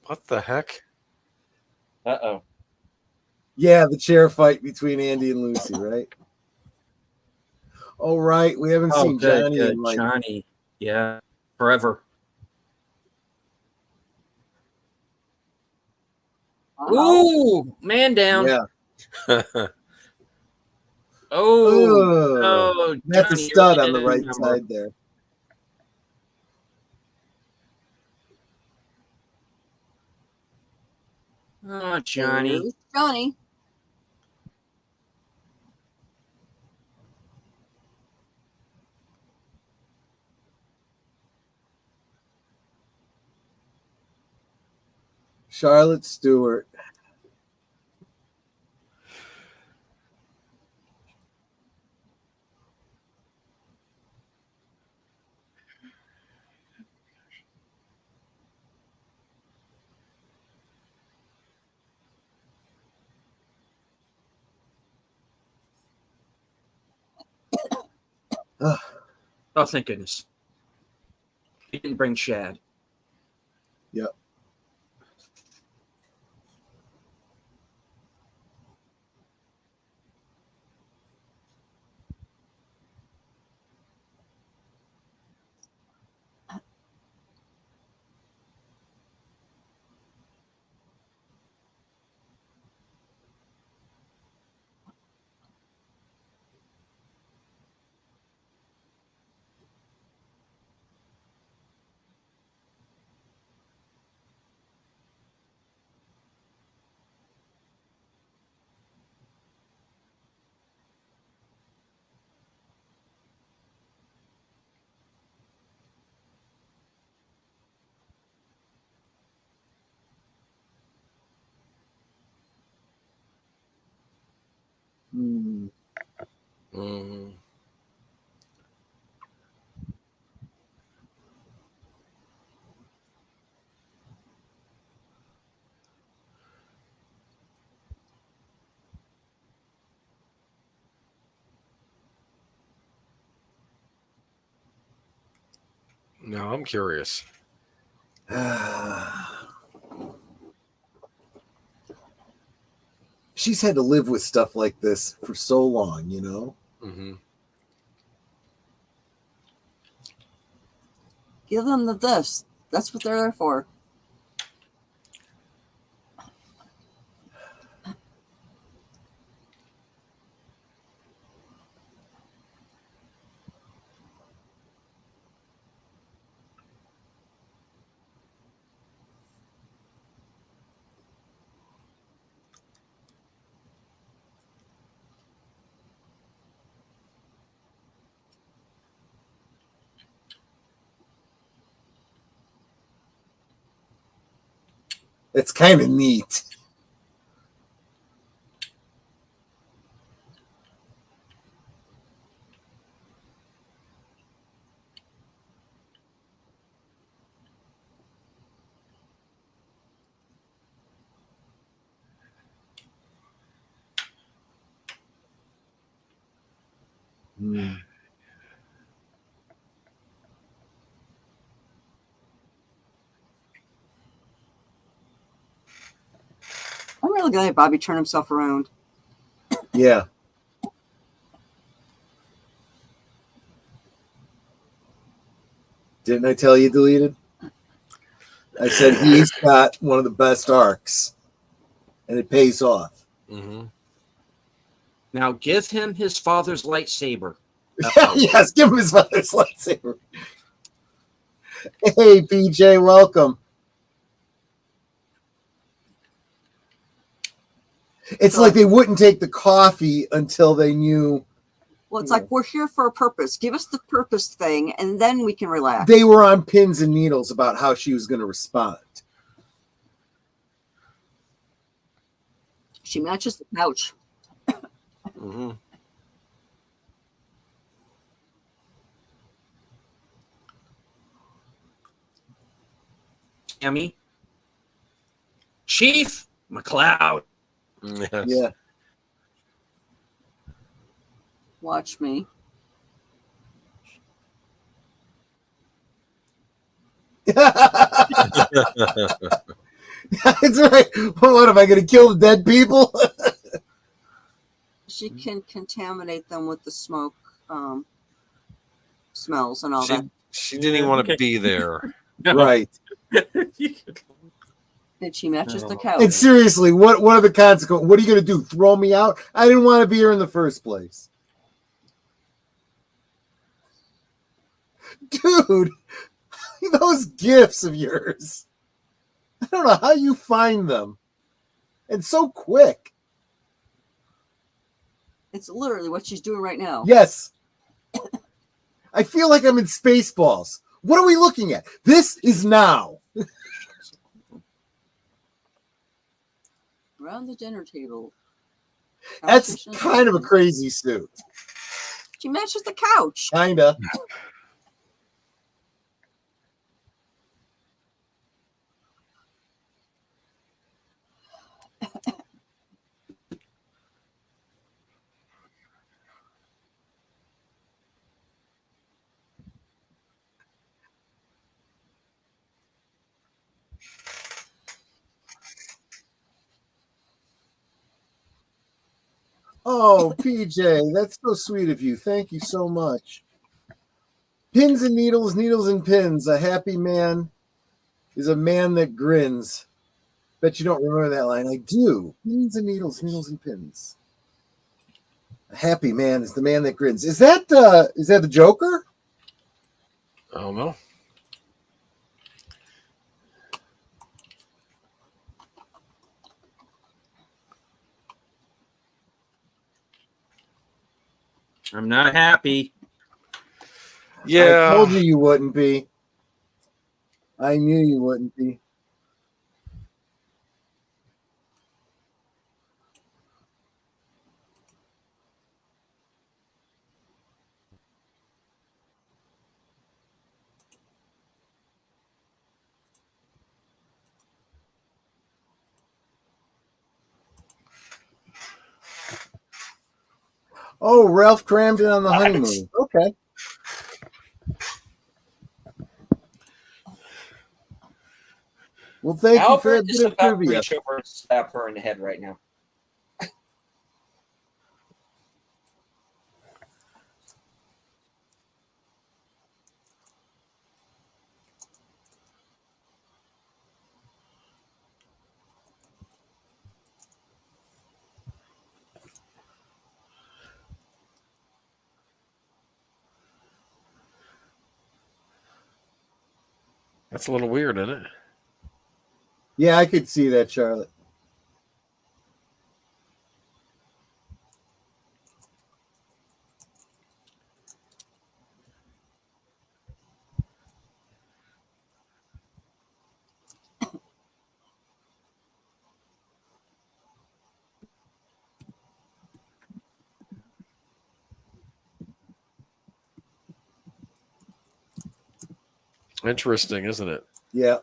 What the heck? Uh-oh. Yeah, the chair fight between Andy and Lucy, right? Oh, right. We haven't seen Johnny in like Johnny. Yeah. Forever. Ooh, man down. Yeah. Oh, that's a Johnny, stud really on the didn't right remember. side there. Oh, Johnny. There's Johnny. Charlotte Stewart. Oh, thank goodness. He didn't bring Shad. Yep. Mm. Mm. No, I'm curious. She's had to live with stuff like this for so long, you know? Mm-hmm. Give them the this. That's what they're there for. It's kind of neat. Mm. I'm really glad Bobby turned himself around. Yeah. Didn't I tell you, Deleted? I said he's got one of the best arcs, and it pays off. Mm-hmm. Now give him his father's lightsaber. Yes, give him his father's lightsaber. Hey, PJ, welcome. It's So- like they wouldn't take the coffee until they knew Well, it's like we're here for a purpose. Give us the purpose thing, and then we can relax. they were on pins and needles about how she was going to respond. She matches the couch. Mm-hmm. Tammy. Chief McLeod. Yes. Yeah. Watch me. That's right. What am I going to kill the dead people? She can contaminate them with the smoke smells and all that. She didn't even want to be there. Right. And she matches the Oh. couch. And seriously, what are the consequences? What are you going to do? Throw me out? I didn't want to be here in the first place. Dude, those gifts of yours. I don't know how you find them. And so quick. It's literally what she's doing right now. Yes. I feel like I'm in Spaceballs. What are we looking at? This is now. Around the dinner table. That's Conversation is kind of a happening. crazy suit. She matches the couch. Kinda. Oh, PJ, that's so sweet of you. Thank you so much. Pins and needles, needles and pins. A happy man is a man that grins. Bet you don't remember that line. I do. Pins and needles, needles and pins. A happy man is the man that grins. Is that the Joker? I don't know. I'm not happy. Yeah. I told you wouldn't be. I knew you wouldn't be. Oh, Ralph crammed it on the honeymoon. Okay. Well, thank you for Albert that is bit of about to trivia. reach over and slap her in the head right now. That's a little weird, isn't it? Yeah, I could see that, Charlotte. Interesting, isn't it? Yeah.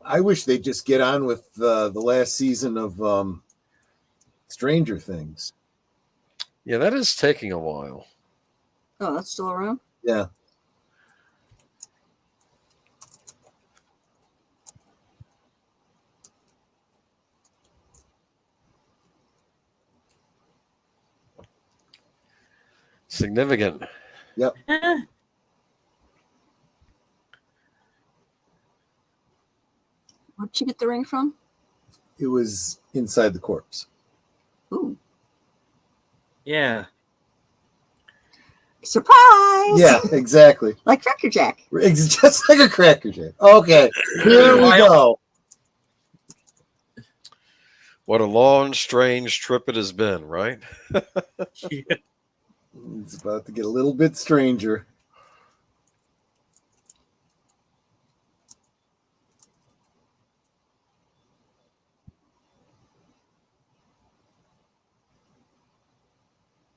I wish they'd just get on with the last season of Stranger Things. Yeah, that is taking a while. Oh, that's still around? Yeah. Significant. Yep. Where'd she get the ring from? It was inside the corpse. Ooh. Yeah. Surprise! Yeah, exactly. Like Cracker Jack. It's just like a Cracker Jack. Okay, here we go. What a long, strange trip it has been, right? Yeah. It's about to get a little bit stranger.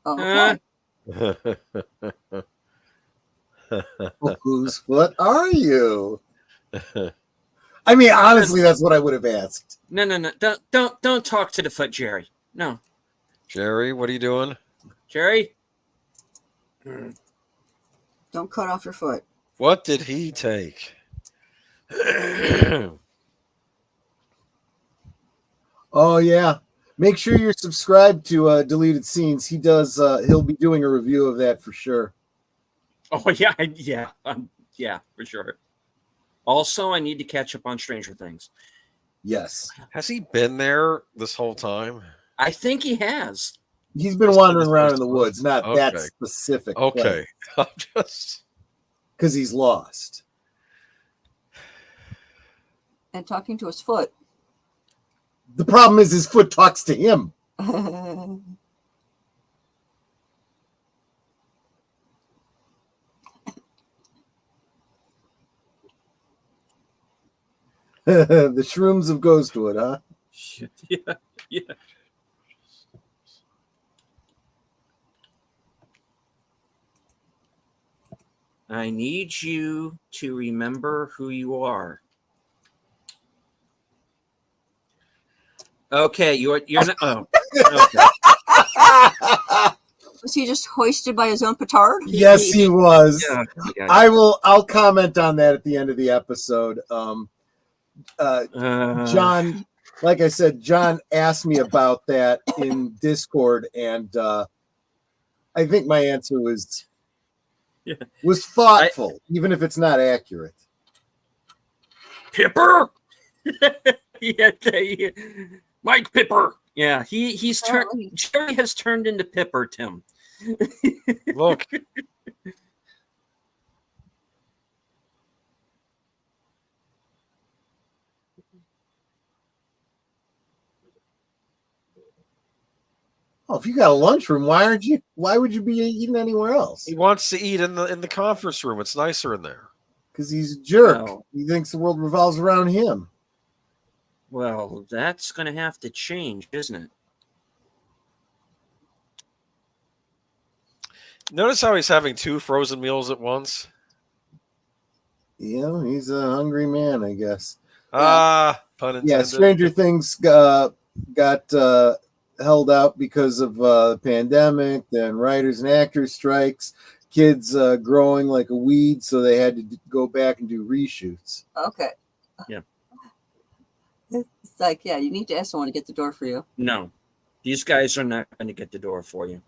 Okay. Whose foot are you? I mean, honestly, that's what I would have asked. No. Don't talk to the foot, Jerry. No. Jerry, what are you doing? Jerry? Don't cut off your foot. What did he take? Oh yeah, make sure you're subscribed to Deleted Scenes. He does. He'll be doing a review of that for sure. Oh, yeah. Yeah, for sure. Also, I need to catch up on Stranger Things. Yes, Has he been there this whole time? I think he has. he's been wandering around in the woods, not that Okay. specific. Okay. I'm just because he's lost. And talking to his foot. The problem is his foot talks to him. The shrooms of Ghostwood, huh? Yeah. I need you to remember who you are. Okay, you're not. Oh, okay. Was he just hoisted by his own petard? Yes, he was. Yeah. I'll comment on that at the end of the episode. John, like I said, John asked me about that in Discord, and I think my answer was thoughtful, even if it's not accurate. Pipper. Yeah, Mike Pipper. Yeah, he's turned. Jerry has turned into Pipper, Tim. look. Oh, if you got a lunchroom, why would you be eating anywhere else? He wants to eat in the conference room. It's nicer in there. Because he's a jerk. Oh. He thinks the world revolves around him. Well, that's going to have to change, isn't it? Notice how he's having 2 frozen meals at once. Yeah, he's a hungry man, I guess. Pun intended. Yeah, Stranger Things got held out because of the pandemic, then writers and actors strikes, kids growing like a weed, so they had to go back and do reshoots. Okay. Yeah. It's like, yeah, you need to ask someone to get the door for you. No, these guys are not going to get the door for you.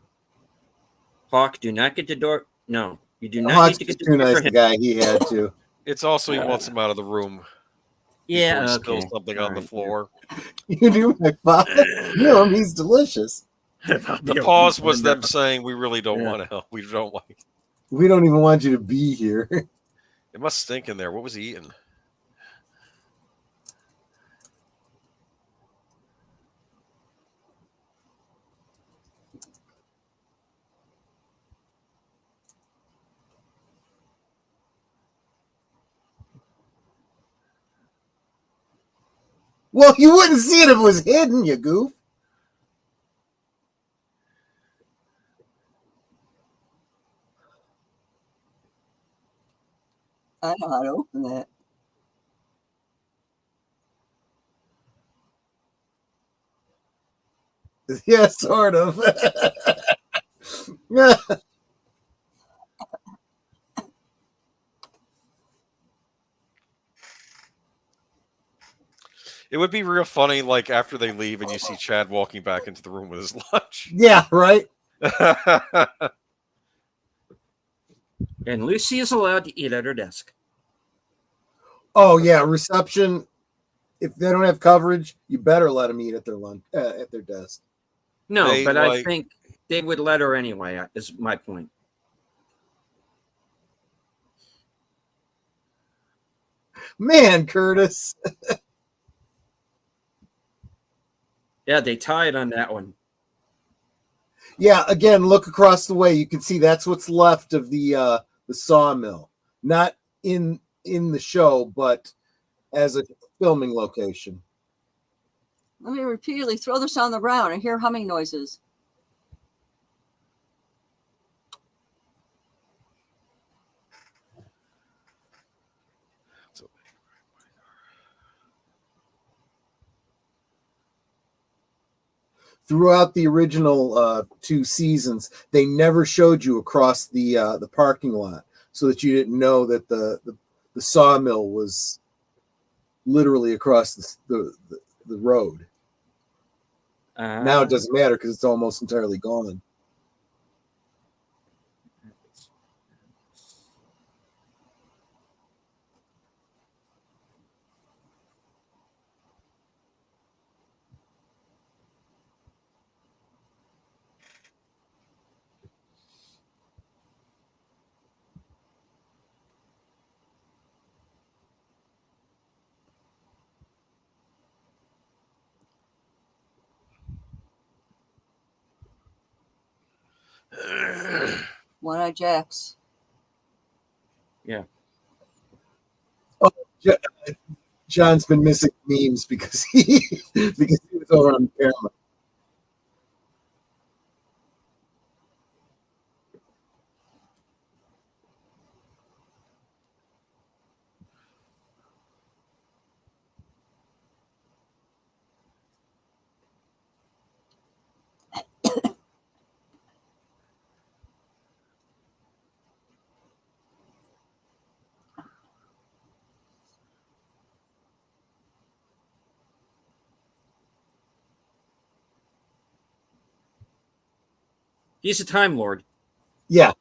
Hawk, do not get the door. No, you do not Hawk's need to get the too door nice for a him. guy. He had to. It's also he wants him out of the room. Yeah, Before he okay. spills something on the floor. You do, my father. No, he's delicious. The pause was them saying, "We really don't want to help. We don't like." We don't even want you to be here. It must stink in there. What was he eating? Well, you wouldn't see it if it was hidden, you goof. I know how to open that. Yeah, sort of. It would be real funny, like after they leave and you see Chad walking back into the room with his lunch. Yeah, right. And Lucy is allowed to eat at her desk. Oh yeah, reception. If they don't have coverage, you better let them eat at their lunch at their desk. No, They, but like- I think they would let her anyway, is my point. Man, Curtis. Yeah, they tied on that one. Yeah, again, look across the way. You can see that's what's left of the sawmill. Not in the show, but as a filming location. Let me repeatedly throw this on the ground and hear humming noises. Throughout the original 2 seasons, they never showed you across the parking lot, so that you didn't know that the sawmill was literally across the road. Now it doesn't matter because it's almost entirely gone. One-Eye Jacks. Yeah. Oh, John's been missing memes because he was over on the camera. He's a Time Lord. Yeah.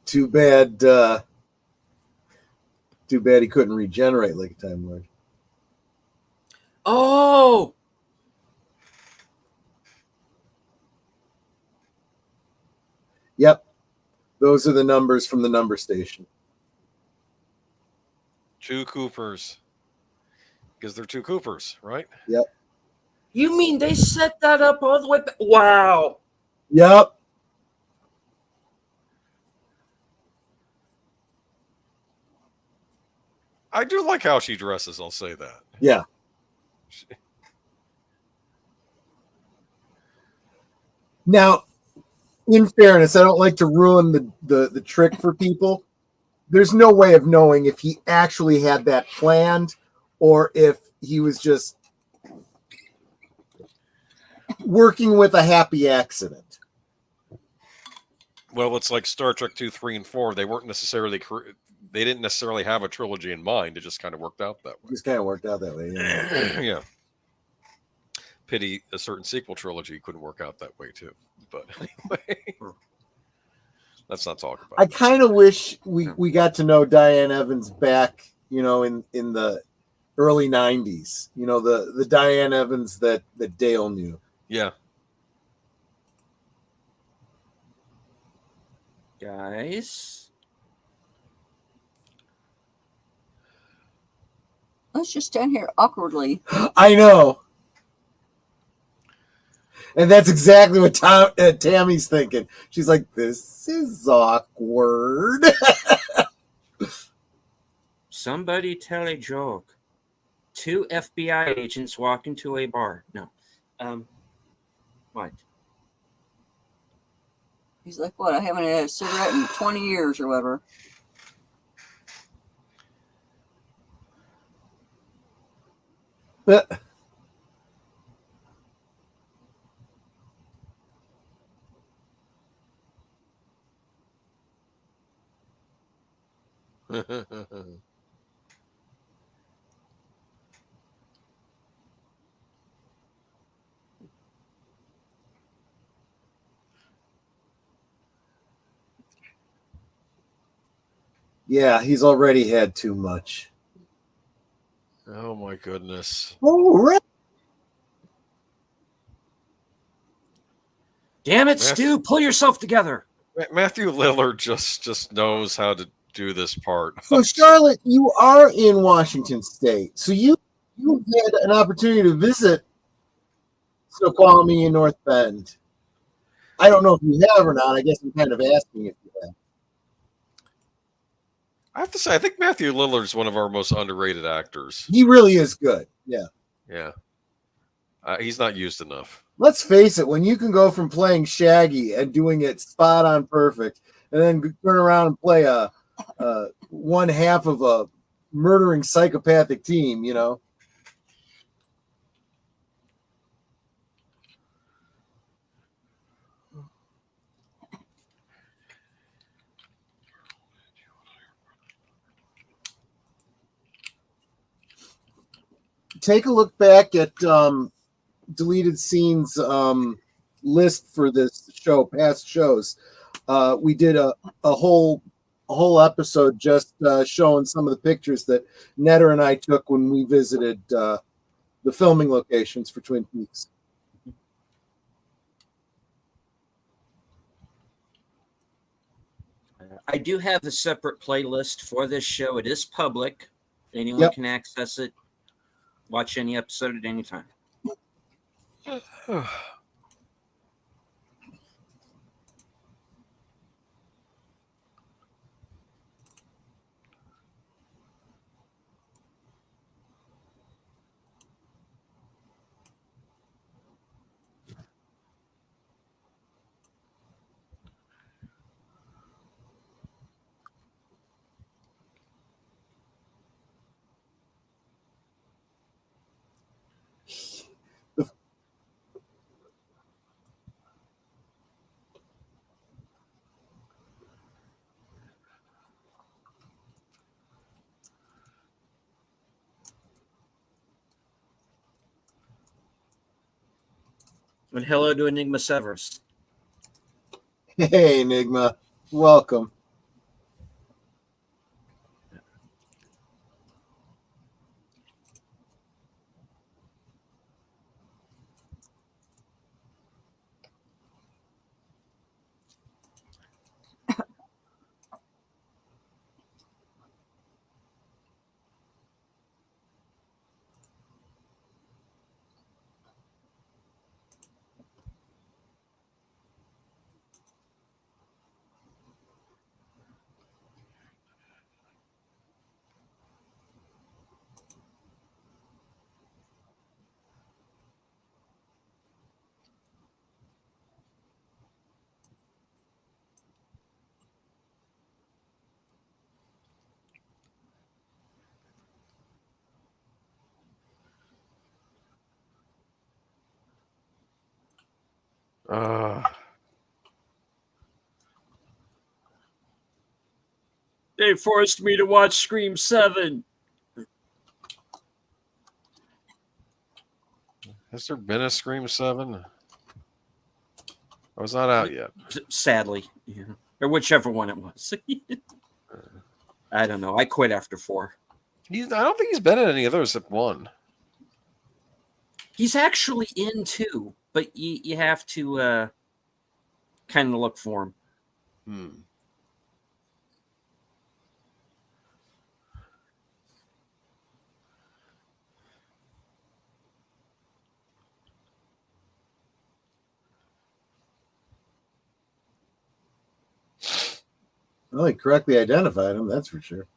Too bad he couldn't regenerate like a Time Lord. Oh! Yep. Those are the numbers from the number station. 2 Coopers. Because they're 2 Coopers, right? Yep. You mean they set that up all the way back? Wow. Yep. I do like how she dresses. I'll say that. Yeah. Now, in fairness, I don't like to ruin the trick for people. There's no way of knowing if he actually had that planned or if he was just working with a happy accident. Well, it's like Star Trek 2, 3, and 4. They weren't necessarily they didn't necessarily have a trilogy in mind. It just kind of worked out that way. Just kind of worked out that way. Yeah. Yeah. Pity a certain sequel trilogy couldn't work out that way too. But anyway, let's not talk about. I kind of wish we got to know Diane Evans back, in the early '90s. The Diane Evans that Dale knew. Yeah. Guys, Let's just stand here awkwardly. I know. And that's exactly what Tammy's thinking. She's like, this is awkward. somebody tell a joke. 2 FBI agents walk into a bar. No. What? He's like, what? I haven't had a cigarette in 20 years or whatever. Yeah, he's already had too much. Oh my goodness. Oh, right. Damn it, Stu! Pull yourself together. Matthew Lillard just knows how to do this part. So, Charlotte, you are in Washington State. So you had an opportunity to visit Snoqualmie and North Bend. I don't know if you have or not. I guess I'm kind of asking if you have. I have to say, I think Matthew Lillard is one of our most underrated actors. He really is good. Yeah. Yeah. He's not used enough. Let's face it, when you can go from playing Shaggy and doing it spot on perfect, and then turn around and play a one half of a murdering psychopathic team, Take a look back at deleted scenes list for this show, past shows. We did a whole episode just showing some of the pictures that Netter and I took when we visited the filming locations for Twin Peaks. I do have a separate playlist for this show. It is public. Anyone can access it. Watch any episode at any time. And hello to Enigma Severus. Hey, Enigma. Welcome. They forced me to watch Scream 7. Has there been a Scream 7? I was not out yet. Sadly. Yeah. Or whichever one it was. I don't know. I quit after 4. I don't think he's been in any others except 1. He's actually in 2, but you have to kind of look for him. Well, he correctly identified him, that's for sure.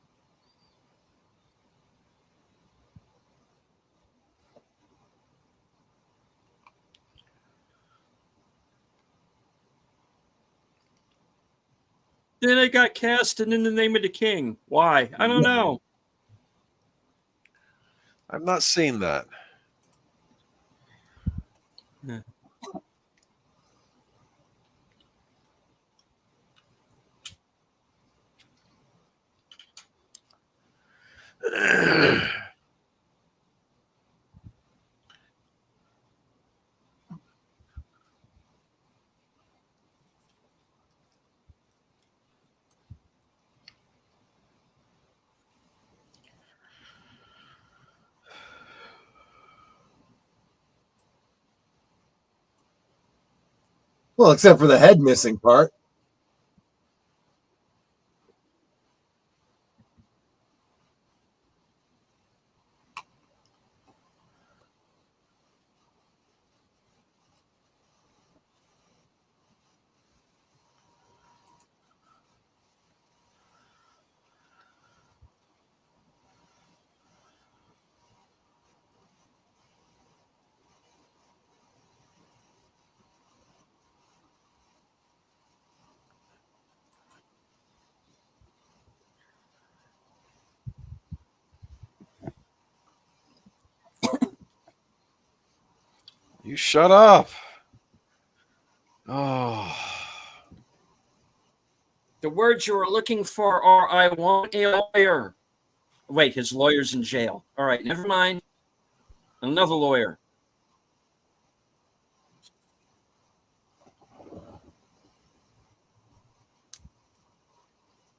Then I got cast in the Name of the King. Why? I don't know. I've not seen that. Yeah. Well, except for the head missing part. You shut up. Oh. The words you were looking for are, I want a lawyer. Wait, his lawyer's in jail. All right, never mind. Another lawyer.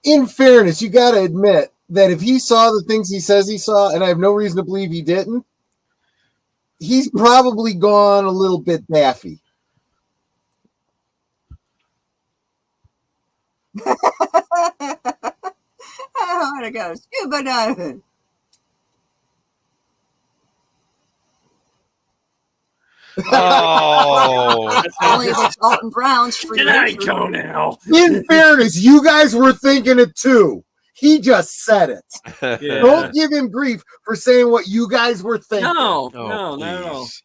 In fairness, you got to admit that if he saw the things he says he saw, and I have no reason to believe he didn't, he's probably gone a little bit daffy. I want to go scuba diving. Oh. Only if it's Alton Brown's free. Good night, Jonelle. In fairness, you guys were thinking it too. He just said it. Yeah. Don't give him grief for saying what you guys were thinking. No, Oh, no, not at all. please.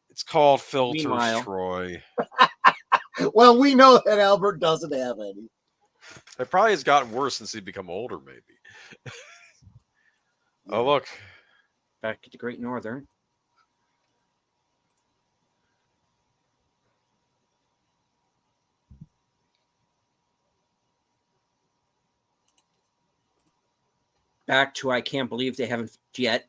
It's called filters, Meanwhile. Troy. Well, we know that Albert doesn't have any. It probably has gotten worse since he's become older, maybe. Oh, look. Back at the Great Northern. Back to I can't believe they haven't yet.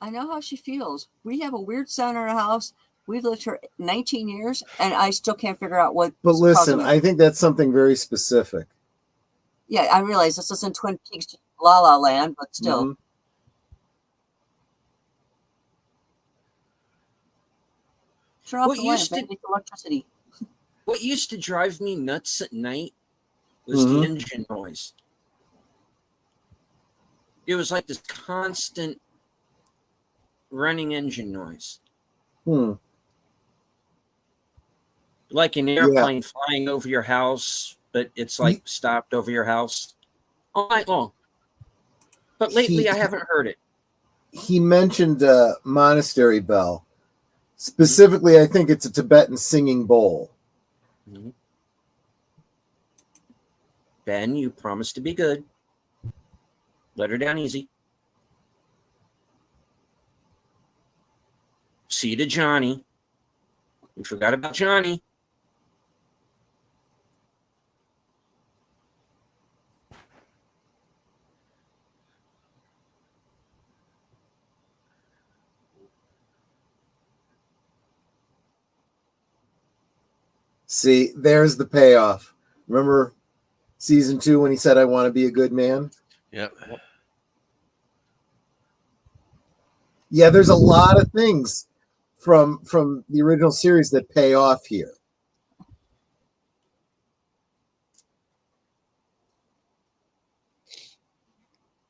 I know how she feels. We have a weird sound in our house. We've lived here 19 years, and I still can't figure out what. But listen, I think that's something very specific. Yeah, I realize this isn't Twin Peaks, La La Land, but still. Mhm. Turn off What the lamp. used to- That makes electricity. What used to drive me nuts at night was the engine noise. It was like this constant running engine noise. Like an airplane flying over your house, but it's like stopped over your house. all night long. But lately, I haven't heard it. He mentioned monastery bell. Specifically, I think it's a Tibetan singing bowl. Mm-hmm. Ben, you promised to be good. Let her down easy. See to Johnny. We forgot about Johnny. See, there's the payoff. Remember season 2 when he said, "I want to be a good man"? Yeah. Yeah, there's a lot of things from the original series that pay off here.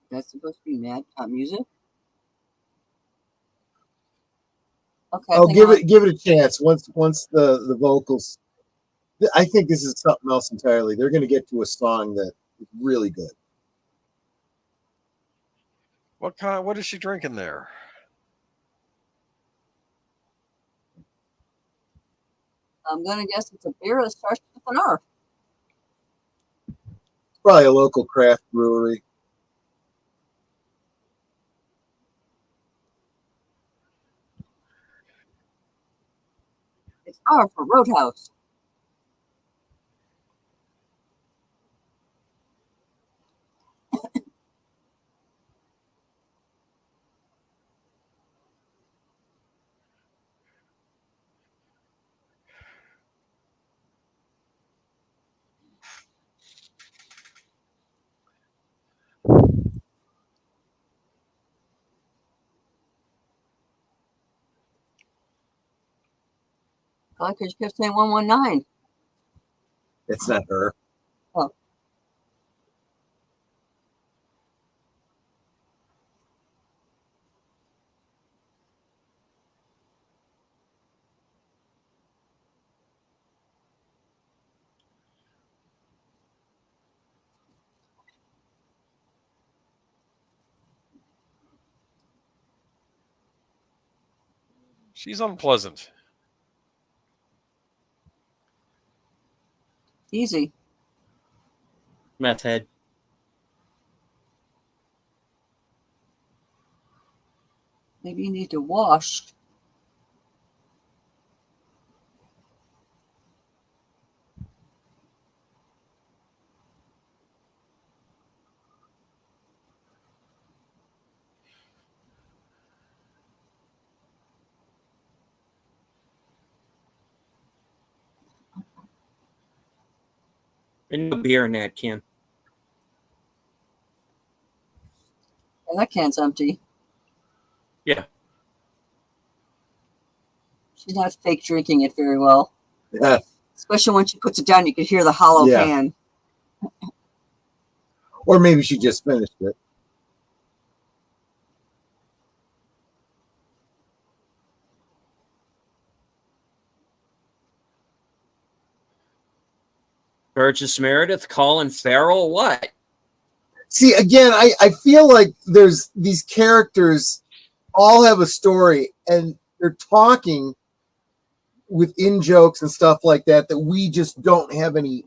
That's supposed to be mad music. Okay. Oh, give it a chance. Once the vocals, I think this is something else entirely. They're going to get to a song that is really good. What is she drinking there? I'm gonna guess it's a beer that starts with an R. Probably a local craft brewery. It's R for Roadhouse. Because you kept saying 119. It's not her. Oh. She's unpleasant. Easy. Meth head. Maybe you need to wash. And no beer in that can. And that can's empty. Yeah. She's not fake drinking it very well. Yeah. Especially when she puts it down, you can hear the hollow can. Or maybe she just finished it. Burgess Meredith, Colin Farrell, what? See, again, I feel like there's these characters all have a story and they're talking with in-jokes and stuff like that we just don't have any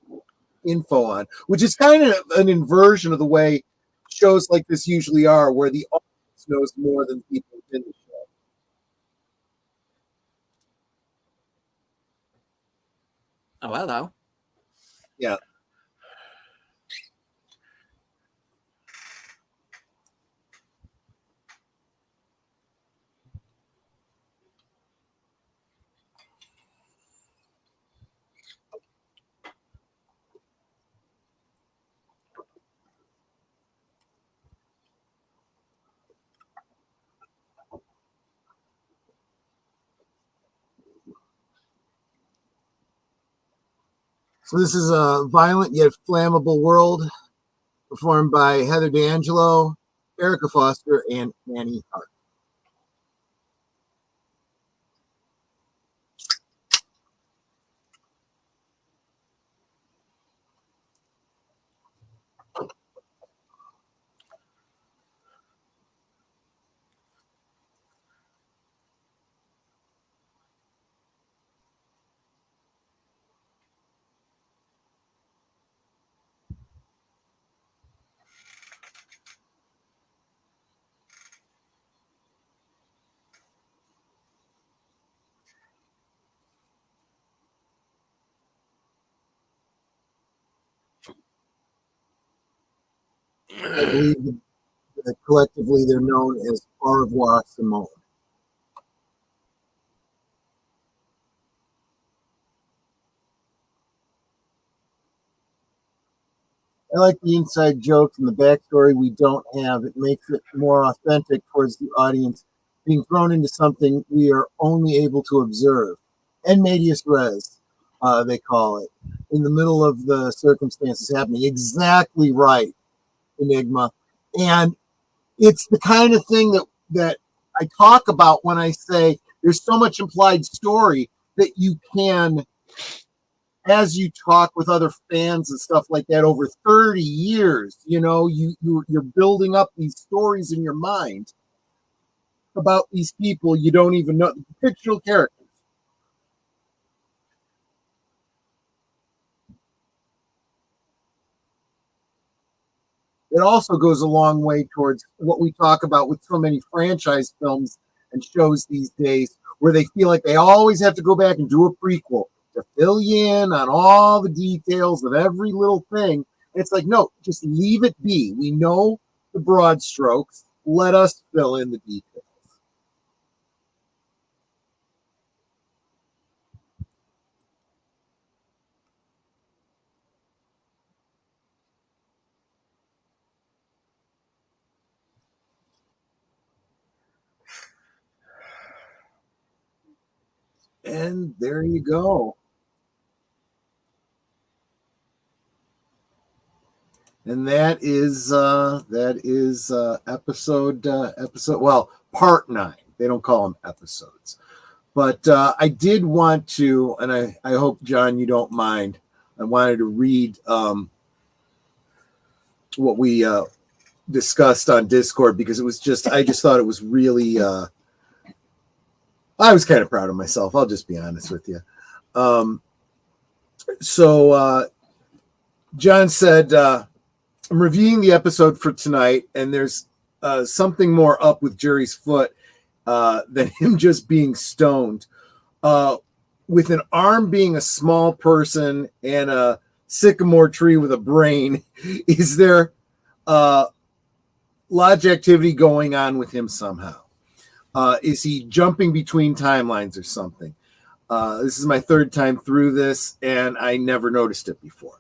info on, which is kind of an inversion of the way shows like this usually are, where the audience knows more than people in the show. Oh, hello. Yeah. So this is a violent yet flammable world, performed by Heather D'Angelo, Erica Foster, and Annie Hart. I believe that collectively they're known as au revoir, Simone. I like the inside jokes and the backstory we don't have. It makes it more authentic towards the audience, being thrown into something we are only able to observe. En medias res, they call it, in the middle of the circumstances happening. Exactly right, Enigma. And it's the kind of thing that I talk about when I say there's so much implied story that you can, as you talk with other fans and stuff like that over 30 years, you're building up these stories in your mind about these people you don't even know, fictional characters. It also goes a long way towards what we talk about with so many franchise films and shows these days, where they feel like they always have to go back and do a prequel to fill you in on all the details of every little thing. It's like, no, just leave it be. We know the broad strokes. Let us fill in the details. And there you go. And that is episode. Well, part 9. They don't call them episodes, but I did want to, and I hope, John, you don't mind. I wanted to read what we discussed on Discord, because it was I just thought it was really. I was kind of proud of myself. I'll just be honest with you. So John said, I'm reviewing the episode for tonight, and there's something more up with Jerry's foot than him just being stoned. With an arm being a small person and a sycamore tree with a brain, is there lodge activity going on with him somehow? Is he jumping between timelines or something? This is my 3rd time through this, and I never noticed it before.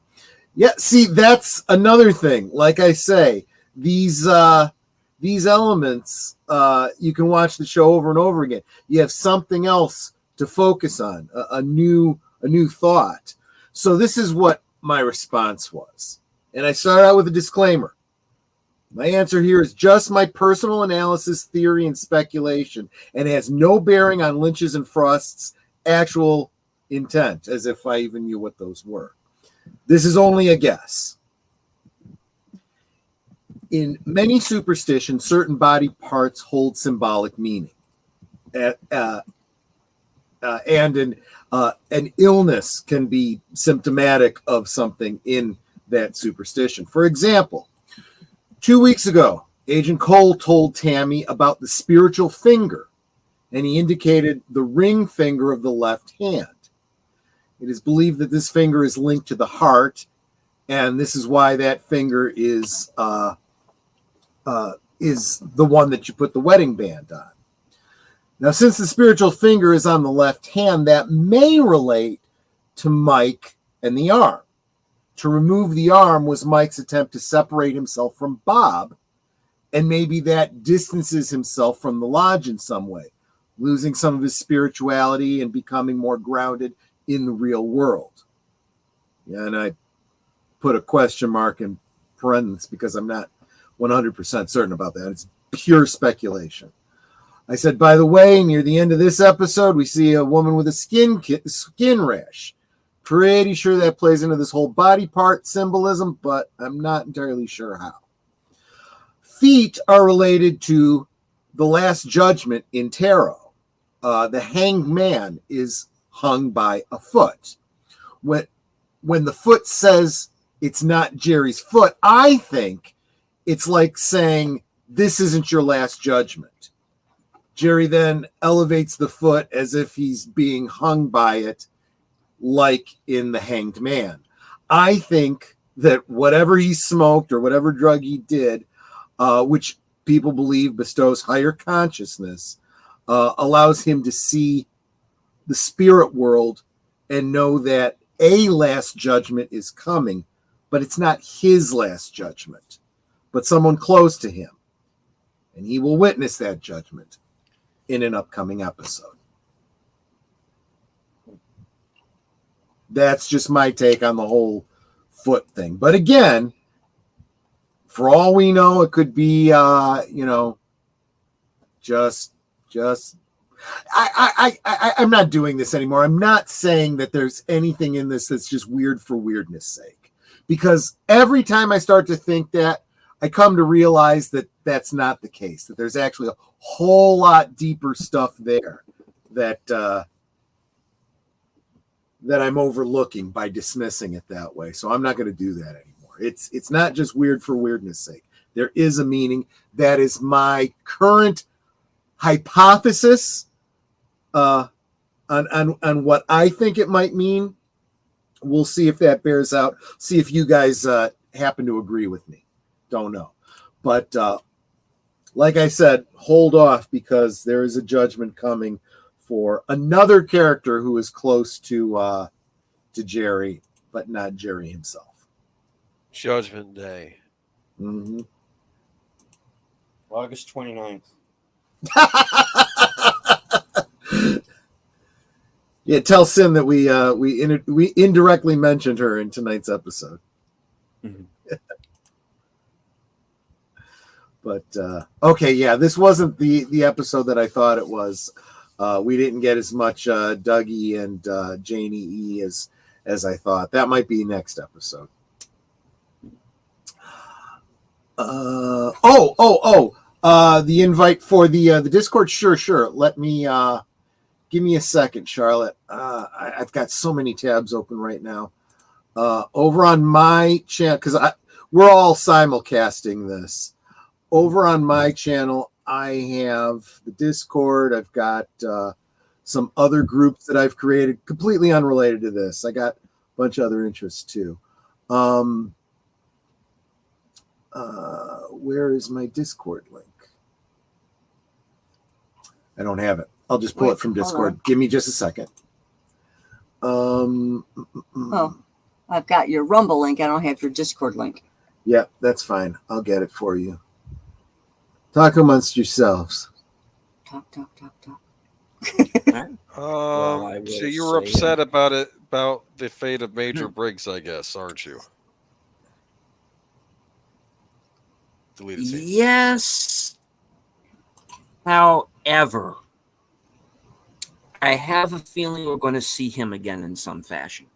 Yeah, see, that's another thing. Like I say, these elements, you can watch the show over and over again. You have something else to focus on, a new thought. So this is what my response was. And I started out with a disclaimer. My answer here is just my personal analysis, theory, and speculation, and has no bearing on Lynch's and Frost's actual intent, as if I even knew what those were. This is only a guess. In many superstitions, certain body parts hold symbolic meaning. And an illness can be symptomatic of something in that superstition. For example, 2 weeks ago, Agent Cole told Tammy about the spiritual finger, and he indicated the ring finger of the left hand. It is believed that this finger is linked to the heart, and this is why that finger is the one that you put the wedding band on. Now, since the spiritual finger is on the left hand, that may relate to Mike and the arm. To remove the arm was Mike's attempt to separate himself from Bob, and maybe that distances himself from the lodge in some way, losing some of his spirituality and becoming more grounded in the real world. Yeah, and I put a question mark in parentheses because I'm not 100% certain about that. It's pure speculation. I said, by the way, near the end of this episode, we see a woman with a skin rash. Pretty sure that plays into this whole body part symbolism, but I'm not entirely sure how. Feet are related to the Last Judgment in tarot. The hanged man is hung by a foot. When the foot says it's not Jerry's foot, I think it's like saying, this isn't your last judgment. Jerry then elevates the foot as if he's being hung by it, like in the hanged man. I think that whatever he smoked or whatever drug he did, which people believe bestows higher consciousness, allows him to see the spirit world and know that a last judgment is coming, but it's not his last judgment, but someone close to him. And he will witness that judgment in an upcoming episode. That's just my take on the whole foot thing. But again, for all we know, it could be, I'm not doing this anymore. I'm not saying that there's anything in this that's just weird for weirdness sake, because every time I start to think that, I come to realize that that's not the case, that there's actually a whole lot deeper stuff there that I'm overlooking by dismissing it that way. So I'm not going to do that anymore. It's not just weird for weirdness sake. There is a meaning. That is my current hypothesis on what I think it might mean. We'll see if that bears out. See if you guys happen to agree with me. Don't know. But like I said, hold off, because there is a judgment coming for another character who is close to Jerry, but not Jerry himself. Judgment Day. Mm-hmm. August 29th. Yeah, tell Sin that we indirectly mentioned her in tonight's episode. Mm-hmm. But okay, yeah, this wasn't the episode that I thought it was. We didn't get as much Dougie and Janie E as I thought. That might be next episode. The invite for the Discord. Sure. Let me give me a second, Charlotte. I've got so many tabs open right now. Over on my channel, because we're all simulcasting this. Over on my channel, I have the Discord. I've got some other groups that I've created completely unrelated to this. I got a bunch of other interests too. Where is my Discord link? I don't have it. I'll just pull it from Discord. Give me just a second. Oh, I've got your Rumble link. I don't have your Discord link. Yeah, that's fine. I'll get it for you. Talk amongst yourselves. Talk. Well, so you were upset about the fate of Major Briggs, I guess, aren't you? Deleted scene. Yes. However, I have a feeling we're going to see him again in some fashion.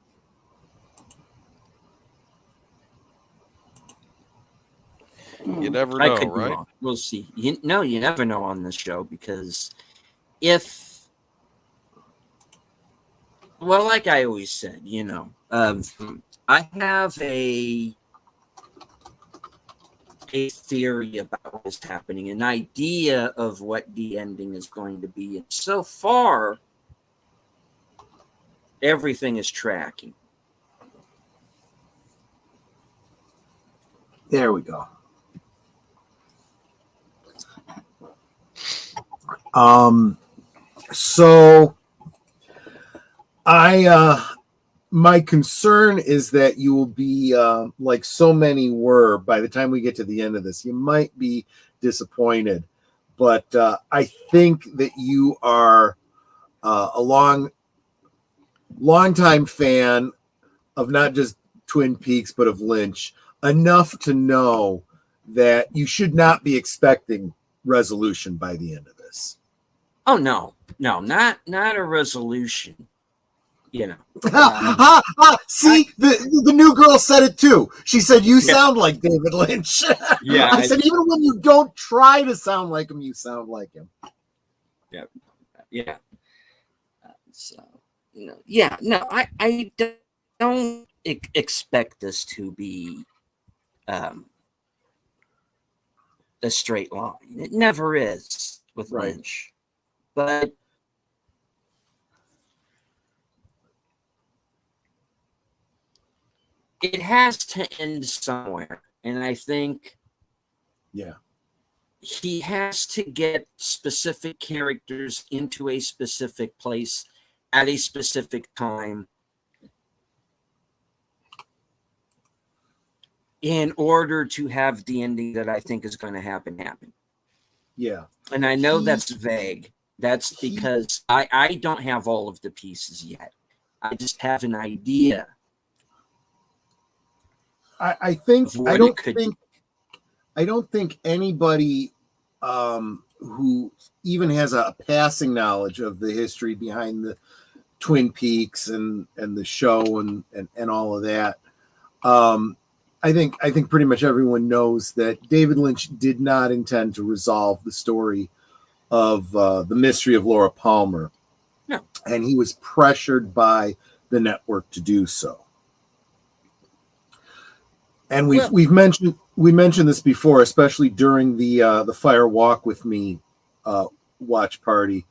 You never know, right? Wrong. We'll see. You never know on this show, because if, well, like I always said, I have a theory about what's happening, an idea of what the ending is going to be. And so far, everything is tracking. There we go. So my concern is that you will be like so many were by the time we get to the end of this. You might be disappointed, but I think that you are a long-time fan of not just Twin Peaks, but of Lynch, enough to know that you should not be expecting resolution by the end of this. Oh no, not a resolution. See, the new girl said it too. She said, "You sound like David Lynch." Yeah, I said, even when you don't try to sound like him, you sound like him. Yeah. So, I don't expect this to be a straight line. It never is with Lynch. But it has to end somewhere. And I think he has to get specific characters into a specific place at a specific time in order to have the ending that I think is going to happen. Yeah. And I know that's vague. That's because I don't have all of the pieces yet. I just have an idea. I don't think anybody who even has a passing knowledge of the history behind the Twin Peaks and the show and all of that. I think pretty much everyone knows that David Lynch did not intend to resolve the story of the mystery of Laura Palmer. No. And he was pressured by the network to do so. And we mentioned this before, especially during the Fire Walk with Me watch party,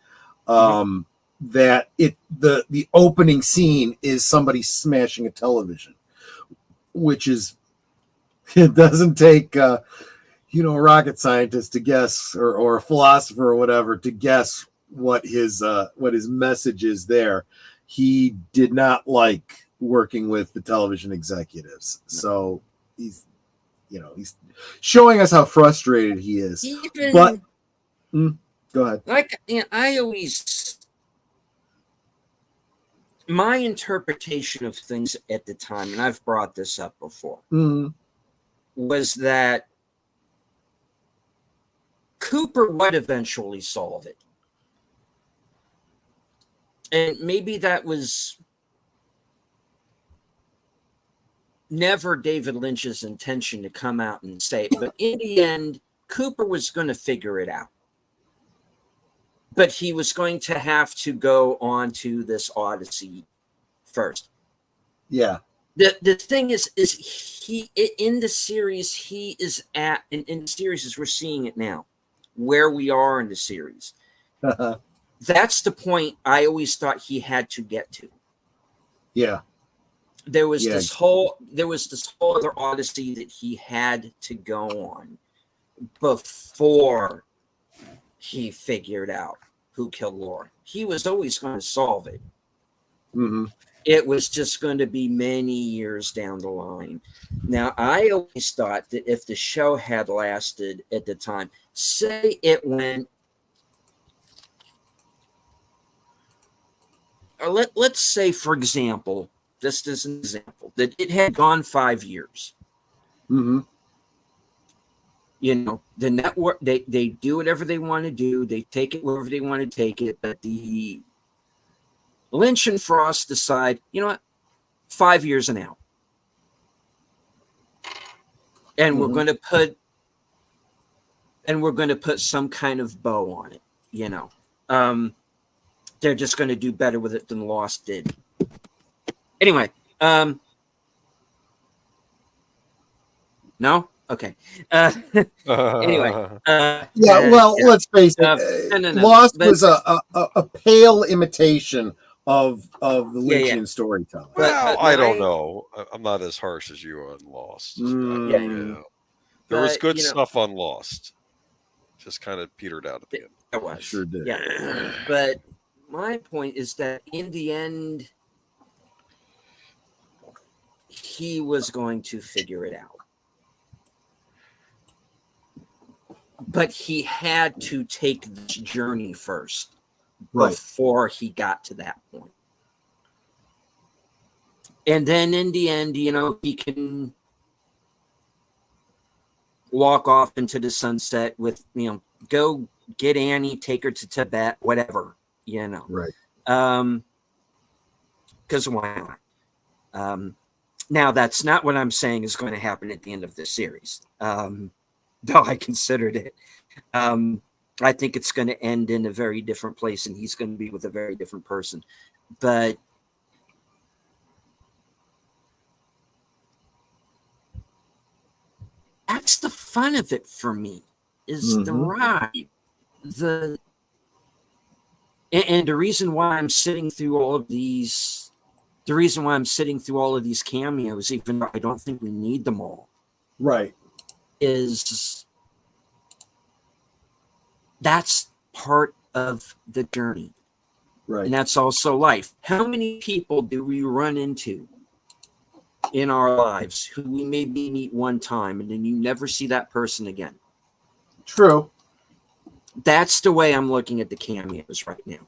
that the opening scene is somebody smashing a television, which is, it doesn't take a rocket scientist to guess or a philosopher or whatever to guess what his message is there. He did not like working with the television executives, so he's showing us how frustrated he is. But go ahead. My interpretation of things at the time, and I've brought this up before, was that Cooper would eventually solve it. And maybe that was never David Lynch's intention to come out and say it, but in the end, Cooper was going to figure it out. But he was going to have to go on to this Odyssey first. Yeah. The thing is he in the series, he is at in the series as we're seeing it now, where we are in the series. That's the point I always thought he had to get to. Yeah. There was this whole other Odyssey that he had to go on before he figured out who killed Laura. He was always going to solve it. Mm-hmm. It was just going to be many years down the line. Now, I always thought that if the show had lasted at the time, say it went, or let's say, for example, just as an example, that it had gone 5 years. Mm-hmm. The network, they do whatever they want to do. They take it wherever they want to take it. But the Lynch and Frost decide, 5 years and out. And we're going to put some kind of bow on it, They're just going to do better with it than Lost did. Anyway, no? Okay. Anyway. Let's face it. Lost was a pale imitation of the Lynchian storytelling. Well, I don't know. I'm not as harsh as you on Lost. There was good stuff on Lost. Just kind of petered out at the end. It was. Sure did. Yeah. But my point is that in the end, he was going to figure it out. But he had to take this journey first before he got to that point. And then in the end, he can walk off into the sunset with, go get Annie, take her to Tibet, whatever, Right. Because why not? Now, that's not what I'm saying is going to happen at the end of this series. Though I considered it. I think it's going to end in a very different place, and he's going to be with a very different person. But that's the fun of it for me, is the ride. And the reason why I'm sitting through all of these the reason why I'm sitting through all of these cameos, even though I don't think we need them all, Right. is that's part of the journey. Right. And that's also life. How many people do we run into in our lives who we maybe meet one time and then you never see that person again? True. That's the way I'm looking at the cameos right now.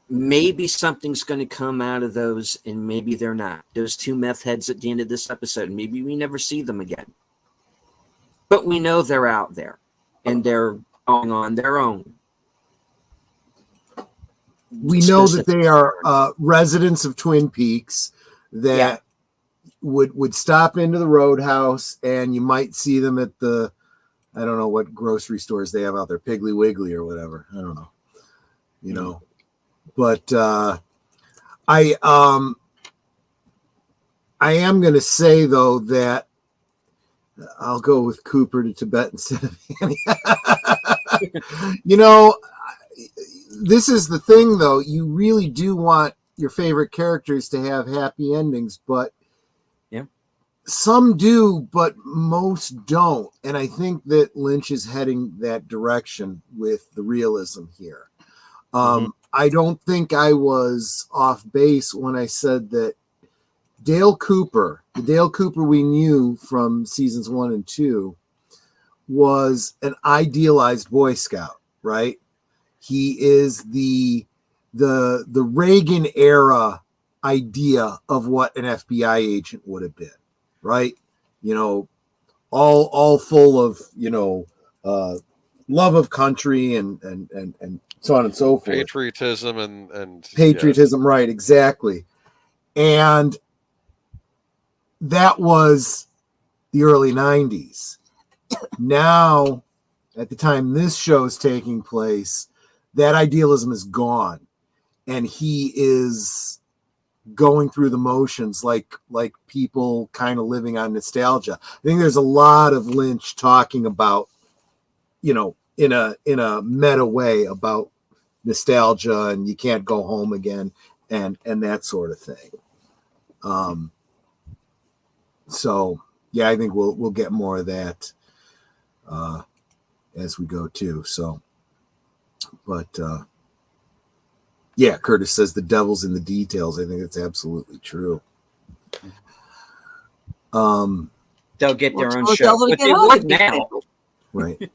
Maybe something's going to come out of those, and maybe they're not. Those two meth heads at the end of this episode, maybe we never see them again. But we know they're out there, and they're going on their own. We know that they are residents of Twin Peaks that would stop into the Roadhouse, and you might see them at the, I don't know what grocery stores they have out there, Piggly Wiggly or whatever. I don't know. You know. But I am going to say, though, that I'll go with Cooper to Tibet instead of Annie. You know, this is the thing, though. You really do want your favorite characters to have happy endings, but some do, but most don't. And I think that Lynch is heading that direction with the realism here. I don't think I was off base when I said that Dale Cooper, the Dale Cooper we knew from seasons 1 and 2, was an idealized Boy Scout, right? He is the Reagan era idea of what an FBI agent would have been, right? You know, all full of, you know, love of country and so on and so forth. Patriotism and patriotism, right, exactly. And that was the early 90s. Now, at the time this show is taking place, that idealism is gone. And he is going through the motions like people kind of living on nostalgia. I think there's a lot of Lynch talking about, you know, in a meta way about nostalgia and you can't go home again and that sort of thing. So yeah, I think we'll get more of that as we go too. So, but yeah, Curtis says the devil's in the details. I think it's absolutely true. They'll get their own the show, devil to but get they out would of the now. details. Right.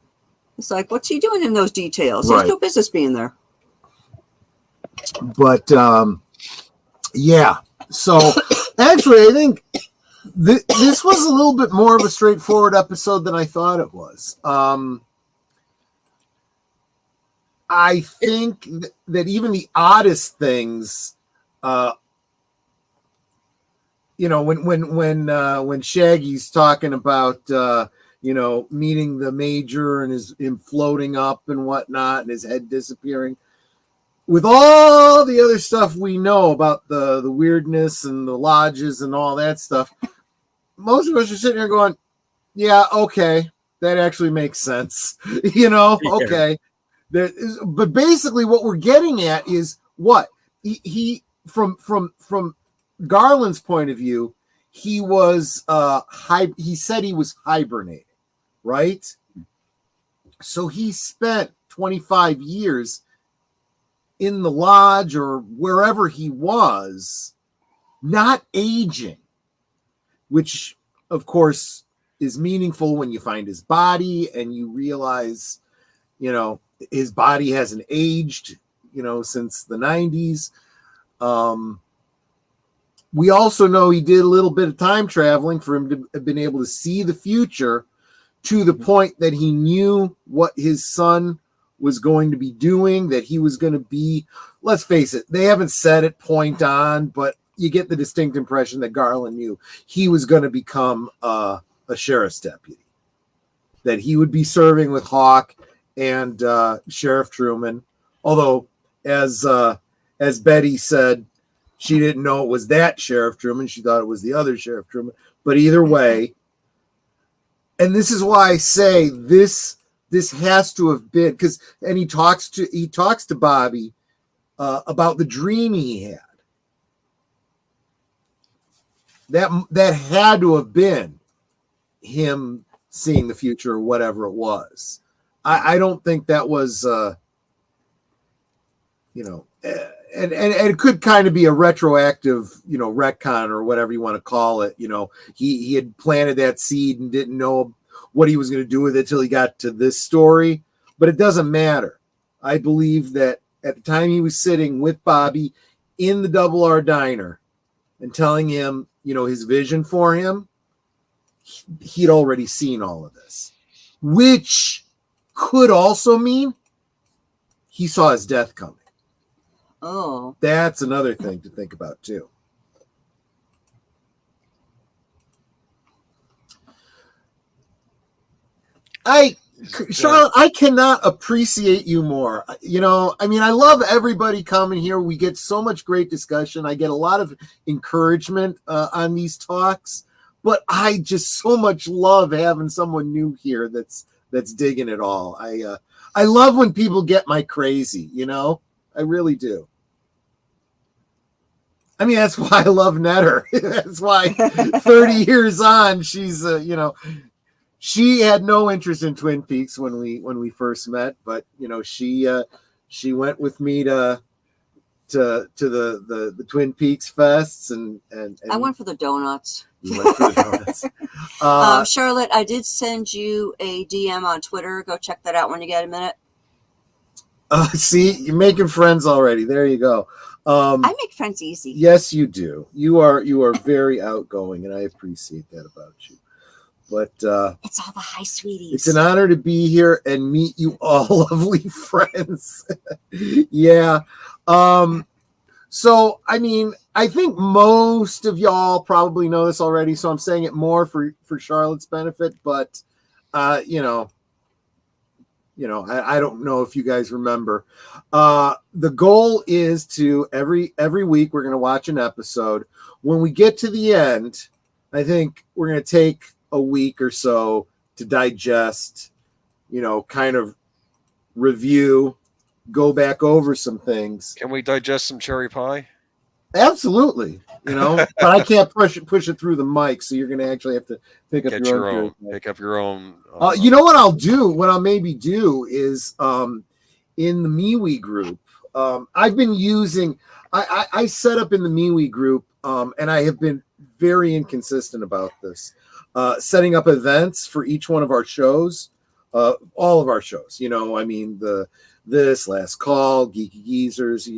It's like, what's he doing in those details? Right. There's no business being there. But yeah, so actually, I think this was a little bit more of a straightforward episode than I thought it was. I think that even the oddest things, you know, when Shaggy's talking about you know, meeting the major and him floating up and whatnot and his head disappearing. With all the other stuff we know about the weirdness and the lodges and all that stuff, most of us are sitting here going, yeah, okay, that actually makes sense. You know, okay. But basically what we're getting at is what? He from Garland's point of view, he was he said he was hibernating, right? So he spent 25 years in the lodge or wherever he was, not aging, which of course is meaningful when you find his body and you realize, you know, his body hasn't aged, you know, since the 90s. We also know he did a little bit of time traveling for him to have been able to see the future to the point that he knew what his son was going to be doing, that he was going to be, let's face it, they haven't said it point on, but you get the distinct impression that Garland knew he was going to become a sheriff's deputy, that he would be serving with Hawk and Sheriff Truman. Although, as Betty said, she didn't know it was that Sheriff Truman. She thought it was the other Sheriff Truman. But either way, and this is why I say this has to have been, because, and he talks to Bobby about the dream he had. That had to have been him seeing the future or whatever it was. I don't think that was, and it could kind of be a retroactive, retcon or whatever you want to call it. He had planted that seed and didn't know what he was going to do with it till he got to this story, but it doesn't matter. I believe that at the time he was sitting with Bobby in the Double R Diner and telling him, his vision for him, he'd already seen all of this, which could also mean he saw his death coming. Oh, That's another thing to think about too. Charlotte, I cannot appreciate you more. I love everybody coming here. We get so much great discussion. I get a lot of encouragement on these talks, but I just so much love having someone new here that's digging it all. I love when people get my crazy, I really do. That's why I love Netter. That's why 30 years on, she's, she had no interest in Twin Peaks when we first met, but she went with me to the Twin Peaks fests and I went for the donuts. You went for the donuts. Charlotte, I did send you a DM on Twitter. Go check that out when you get a minute. See, you're making friends already. There you go. I make friends easy. Yes, you do. You are very outgoing, and I appreciate that about you. But it's all the hi, sweeties. It's an honor to be here and meet you all lovely friends. Yeah. So, I think most of y'all probably know this already, so I'm saying it more for Charlotte's benefit, but, I don't know if you guys remember. The goal is to every week we're going to watch an episode. When we get to the end, I think we're going to take a week or so to digest, kind of review, go back over some things. Can we digest some cherry pie? Absolutely, but I can't push it through the mic, so you're going to actually have to pick up your own. Pick up your own. You know what I'll do? What I'll maybe do is in the MeWe group. I've been using. I set up in the MeWe group, and I have been very inconsistent about this. Setting up events for each one of our shows, all of our shows. This Last Call, Geeky Geezers,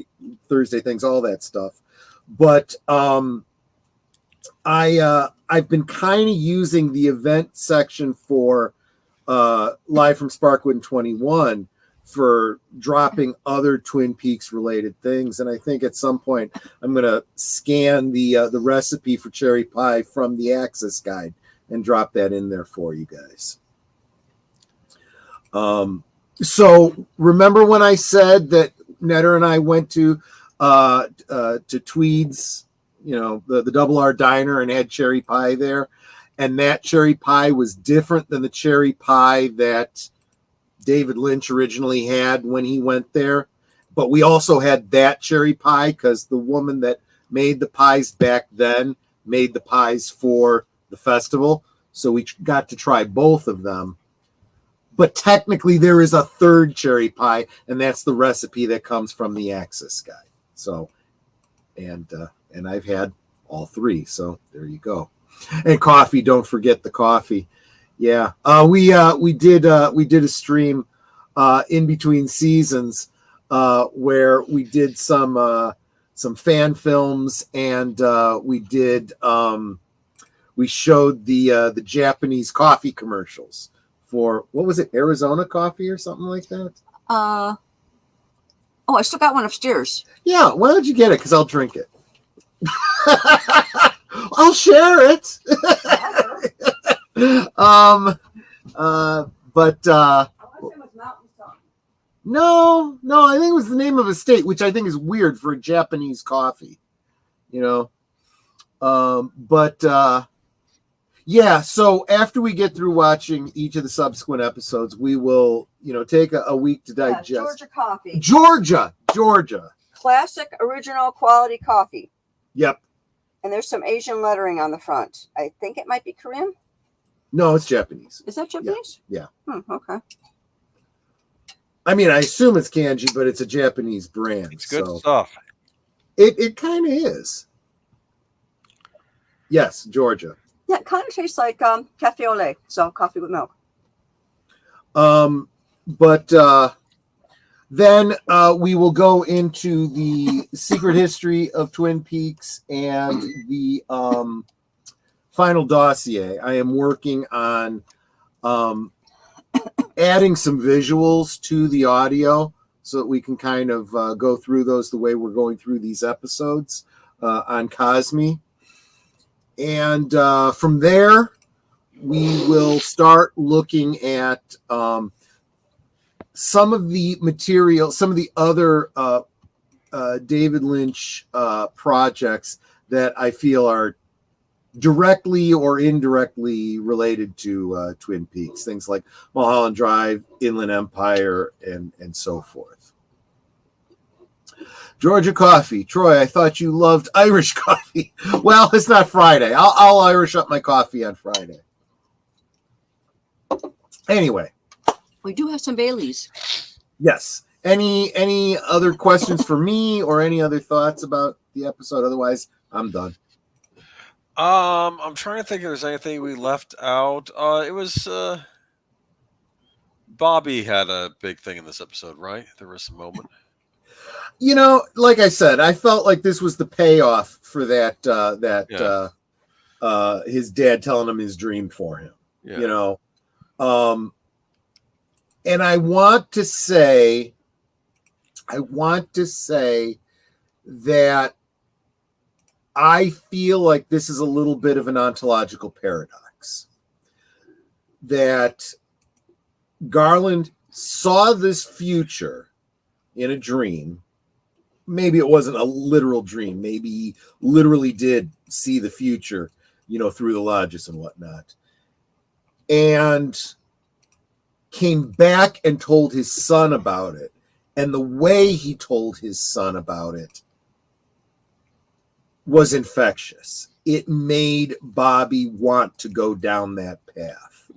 Thursday Things, all that stuff. But I've been kind of using the event section for Live from Sparkwood in 21 for dropping other Twin Peaks related things, and I think at some point I'm going to scan the recipe for cherry pie from the Access Guide and drop that in there for you guys. So remember when I said that Netter and I went to Tweed's, the Double R Diner and had cherry pie there, and that cherry pie was different than the cherry pie that David Lynch originally had when he went there. But we also had that cherry pie because the woman that made the pies back then made the pies for the festival. So we got to try both of them. But technically there is a third cherry pie, and that's the recipe that comes from the Access Guide. So, and I've had all three. So there you go. And coffee, don't forget the coffee. Yeah. We did a stream in between seasons where we did some fan films, and we showed the Japanese coffee commercials for, what was it, Arizona coffee or something like that? I still got one upstairs. Yeah, why don't you get it? Because I'll drink it. I'll share it. No, I think it was the name of a state, which I think is weird for a Japanese coffee, yeah. So after we get through watching each of the subsequent episodes, we will, take a week to digest. Georgia coffee. Georgia. classic original quality coffee. Yep. And there's some Asian lettering on the front. I think it might be Korean. No, it's Japanese. Is that Japanese? Yeah. Okay. I mean, I assume it's kanji, but it's a Japanese brand. It's good so stuff. It kind of is. Yes, Georgia. Yeah, it kind of tastes like cafe au lait, so coffee with milk. But then we will go into the secret history of Twin Peaks and the final dossier. I am working on adding some visuals to the audio so that we can kind of go through those the way we're going through these episodes on Cosme. And from there, we will start looking at some of the material, some of the other David Lynch projects that I feel are directly or indirectly related to Twin Peaks, things like Mulholland Drive, Inland Empire, and so forth. Georgia coffee. Troy, I thought you loved Irish coffee. Well, it's not Friday. I'll Irish up my coffee on Friday. Anyway. We do have some Baileys. Yes. Any other questions for me or any other thoughts about the episode? Otherwise, I'm done. I'm trying to think if there's anything we left out. It was Bobby had a big thing in this episode, right? There was a moment. You know, like I said, I felt like this was the payoff for that his dad telling him his dream for him. Yeah. You know, and I want to say that I feel like this is a little bit of an ontological paradox. That Garland saw this future in a dream. Maybe it wasn't a literal dream. Maybe he literally did see the future, you know, through the lodges and whatnot. And came back and told his son about it. And the way he told his son about it was infectious. It made Bobby want to go down that path.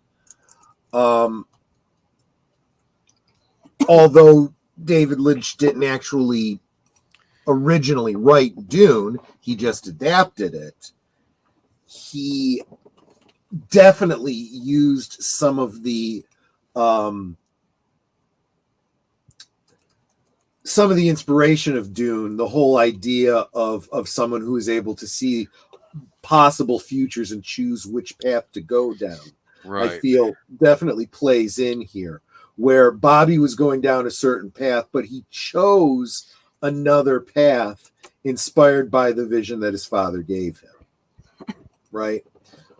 Although David Lynch didn't actually originally write Dune, he just adapted it. He definitely used some of the inspiration of Dune, the whole idea of someone who is able to see possible futures and choose which path to go down. Right. I feel definitely plays in here, where Bobby was going down a certain path, but he chose another path inspired by the vision that his father gave him. Right?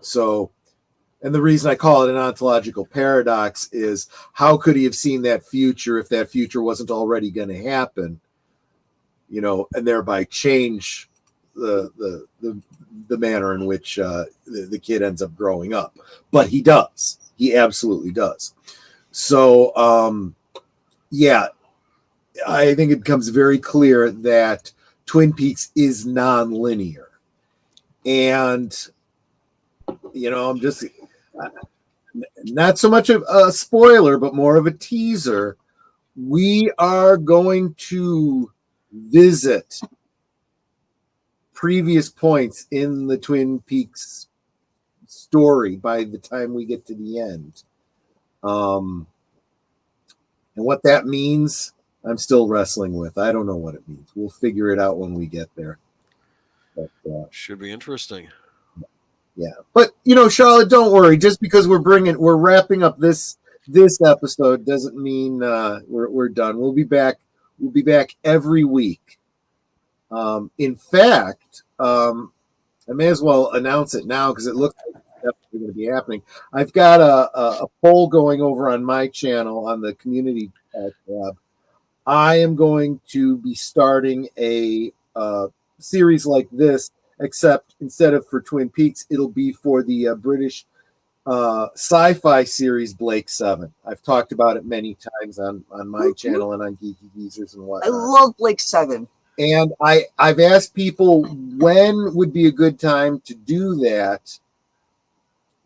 So, and the reason I call it an ontological paradox is, how could he have seen that future if that future wasn't already going to happen, you know, and thereby change the manner in which the kid ends up growing up. But he does. He absolutely does. So, yeah, I think it becomes very clear that Twin Peaks is non-linear. And, you know, I'm just... not so much of a spoiler, but more of a teaser. We are going to visit previous points in the Twin Peaks story by the time we get to the end. And what that means, I'm still wrestling with. I don't know what it means. We'll figure it out when we get there. But, should be interesting. Yeah, but you know, Charlotte, don't worry. Just because we're wrapping up this episode doesn't mean we're done. We'll be back. We'll be back every week. In fact, I may as well announce it now because it looks like it's definitely going to be happening. I've got a poll going over on my channel on the community tab. I am going to be starting a series like this, except instead of for Twin Peaks, it'll be for the British sci-fi series Blake 7. I've talked about it many times on my channel and on Geeky Geezers and whatnot. I love Blake 7. And I've asked people when would be a good time to do that.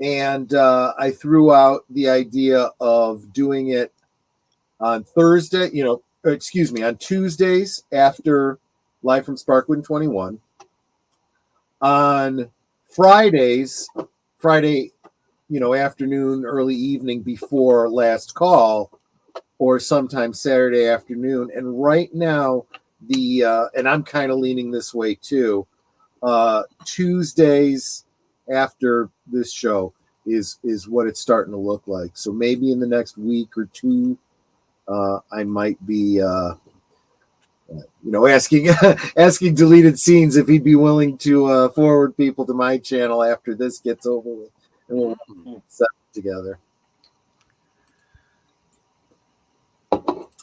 And I threw out the idea of doing it on Thursday, on Tuesdays after Live from Sparkwood 21. On Friday, afternoon, early evening before last call, or sometime Saturday afternoon. And right now, and I'm kind of leaning this way too, Tuesdays after this show is what it's starting to look like. So maybe in the next week or two, I might be asking Deleted Scenes if he'd be willing to forward people to my channel after this gets over with, and we'll set it together.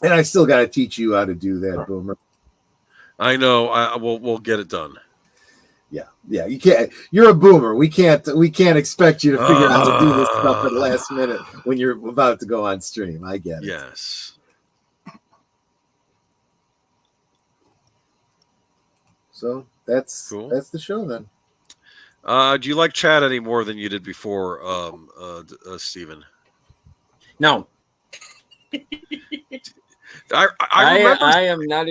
And I still got to teach you how to do that, Boomer. I know. We'll get it done. Yeah. You can't. You're a boomer. We can't expect you to figure out how to do this stuff at the last minute when you're about to go on stream. I get it. Yes. So that's cool. That's the show then. Do you like Chad any more than you did before, Steven? No. I am not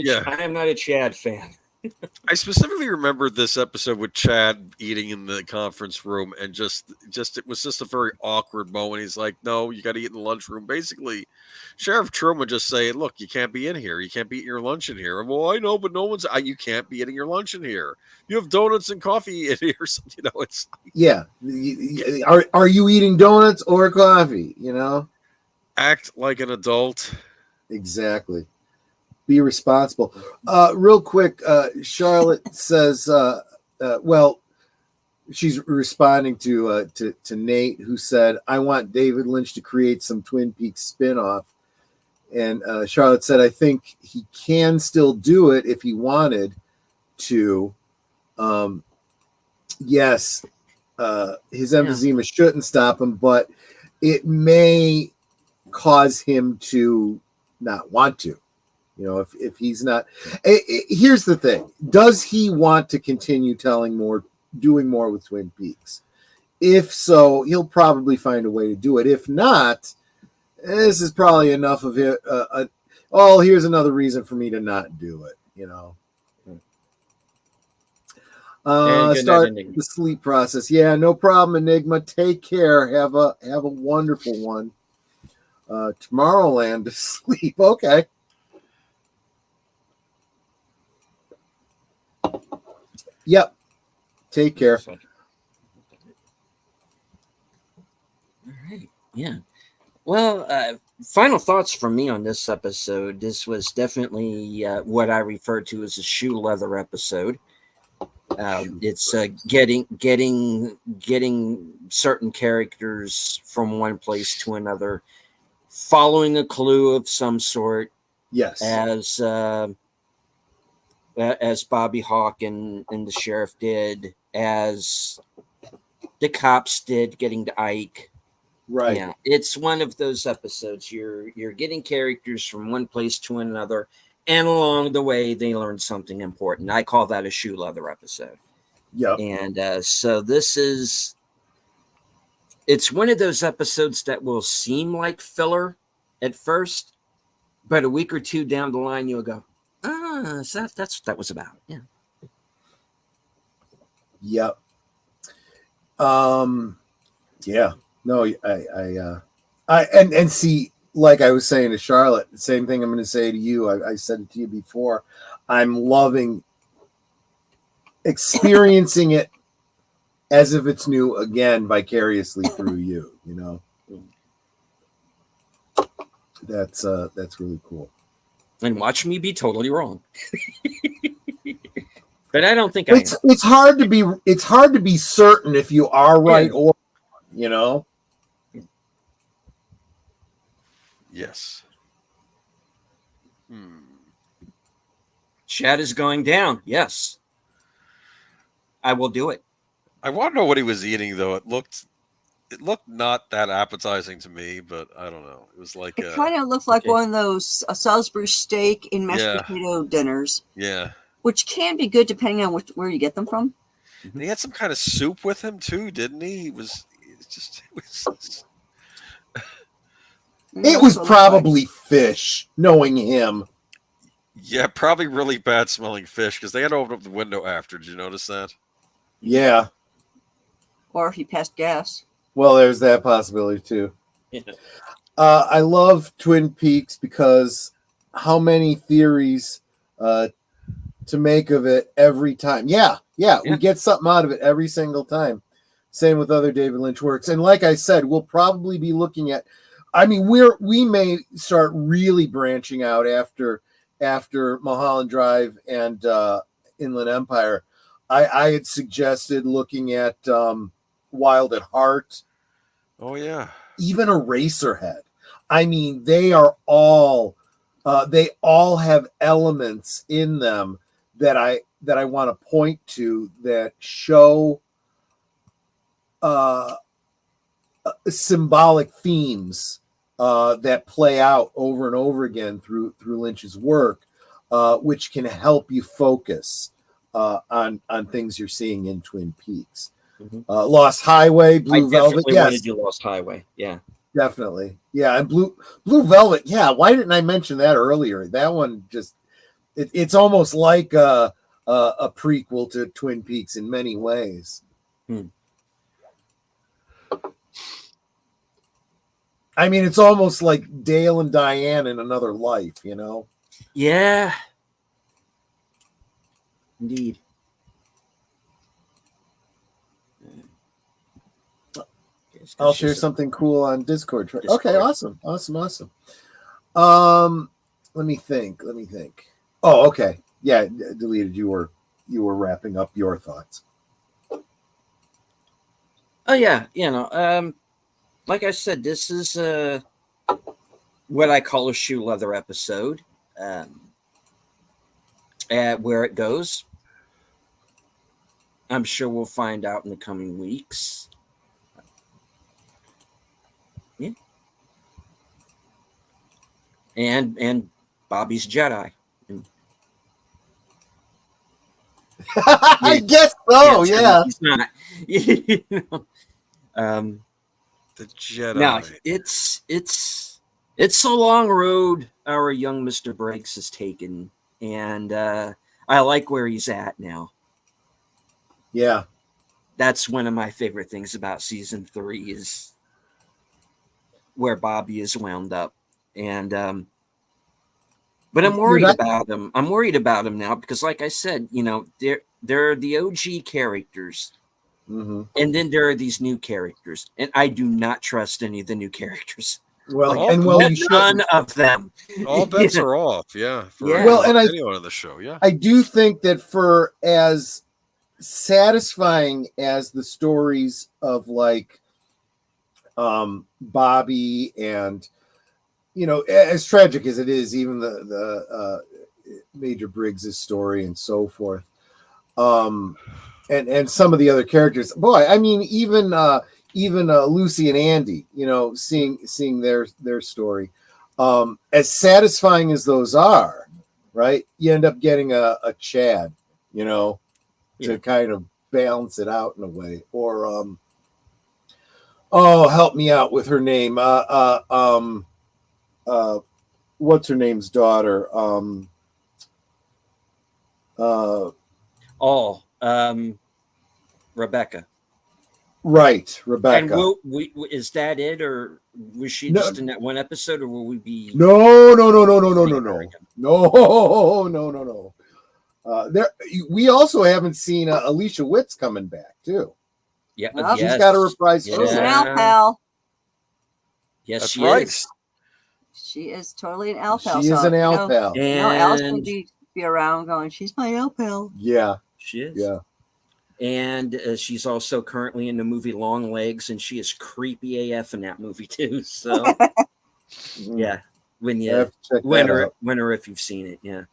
a Chad fan. I specifically remembered this episode with Chad eating in the conference room, and just it was just a very awkward moment. He's like, "No, you got to eat in the lunchroom." Basically, Sheriff Truman just saying, "Look, you can't be in here. You can't be eating your lunch in here." Well, I know, but no one's. You can't be eating your lunch in here. You have donuts and coffee in here. It's yeah. Are you eating donuts or coffee? Act like an adult. Exactly. Be responsible. Real quick, Charlotte says, she's responding to Nate, who said, "I want David Lynch to create some Twin Peaks spinoff." And Charlotte said, "I think he can still do it if he wanted to." Yes, his emphysema shouldn't stop him, but it may cause him to not want to. If he's not, here's the thing: does he want to continue doing more with Twin Peaks? If so, he'll probably find a way to do it. If not, this is probably enough of it. Here's another reason for me to not do it. Start the sleep process. Yeah, no problem, Enigma. Take care. Have a wonderful one. Tomorrowland to sleep. Okay. Yep. Take care. All right. Yeah. Well, final thoughts from me on this episode. This was definitely what I refer to as a shoe leather episode. It's getting certain characters from one place to another, following a clue of some sort. Yes. As Bobby Hawk and the sheriff did, as the cops did, getting to Ike. Right. Yeah, it's one of those episodes. You're getting characters from one place to another, and along the way they learn something important. I call that a shoe leather episode. Yeah. And so it's one of those episodes that will seem like filler at first, but a week or two down the line you'll go, so that's what that was about. Yeah. Yep. Yeah. No, I see, like I was saying to Charlotte, the same thing I'm going to say to you. I said it to you before. I'm loving experiencing it as if it's new again, vicariously through you. That's really cool. And watch me be totally wrong. But I don't think it's hard to be certain if you are right or Yes. Chad is going down. Yes. I will do it. I want to know what he was eating, though. It looked not that appetizing to me, but I don't know. It was like it kind of looked like one of those Salisbury steak and mashed potato dinners. Yeah. which can be good depending on where you get them from. And he had some kind of soup with him too, didn't he? It was probably fish, knowing him. Yeah, probably really bad smelling fish because they had to open up the window after. Did you notice that? Yeah. Or he passed gas. Well, there's that possibility too. Yeah. I love Twin Peaks because how many theories to make of it every time. Yeah, we get something out of it every single time. Same with other David Lynch works. And like I said, we'll probably be looking at, I mean, we may start really branching out after Mulholland Drive and Inland Empire. I had suggested looking at Wild at Heart. Oh yeah. Even Eraserhead. I mean, they all have elements in them that I want to point to that show symbolic themes that play out over and over again through Lynch's work, which can help you focus on things you're seeing in Twin Peaks. Mm-hmm. Lost Highway, Blue Velvet. Yes, want to do Lost Highway. Yeah, definitely. Yeah, and Blue Velvet. Yeah, why didn't I mention that earlier? That one just it's almost like a prequel to Twin Peaks in many ways. I mean, it's almost like Dale and Diane in another life, you know? Yeah. Indeed. I'll share something cool on Discord. Okay, awesome. Let me think. Oh, okay. Yeah, deleted. You were wrapping up your thoughts. Oh yeah, like I said, this is what I call a shoe leather episode. Where it goes, I'm sure we'll find out in the coming weeks. Yeah. And Bobby's Jedi. I guess so. Yeah. He's not. The Jedi. Now it's a long road our young Mr. Briggs has taken, and I like where he's at now. Yeah. That's one of my favorite things about season 3 is where Bobby is wound up. And but I'm worried about him. I'm worried about him now because, like I said, there are the OG characters, and then there are these new characters, and I do not trust any of the new characters. Well, none of them. All bets are off. Yeah. Well, and anyone on the show. Yeah. I do think that for as satisfying as the stories of like Bobby and as tragic as it is, even the Major Briggs's story and so forth, and some of the other characters, boy, I mean, even Lucy and Andy, seeing their story, as satisfying as those are, right? You end up getting a Chad, to kind of balance it out in a way, or help me out with her name, what's her name's daughter? Rebecca. Right, Rebecca. And is that it, or was she just in that one episode, or will we be? No. We also haven't seen Alicia Witt's coming back too. Yeah, she's got a reprise. She's an Al pal. Yes, that's she right. is. She is totally an Al pal. She is an Al pal. Al's going to be around going, she's my Al pal. Yeah, she is. Yeah. And she's also currently in the movie Long Legs, and she is creepy AF in that movie too. So, yeah, when or if you've seen it, yeah.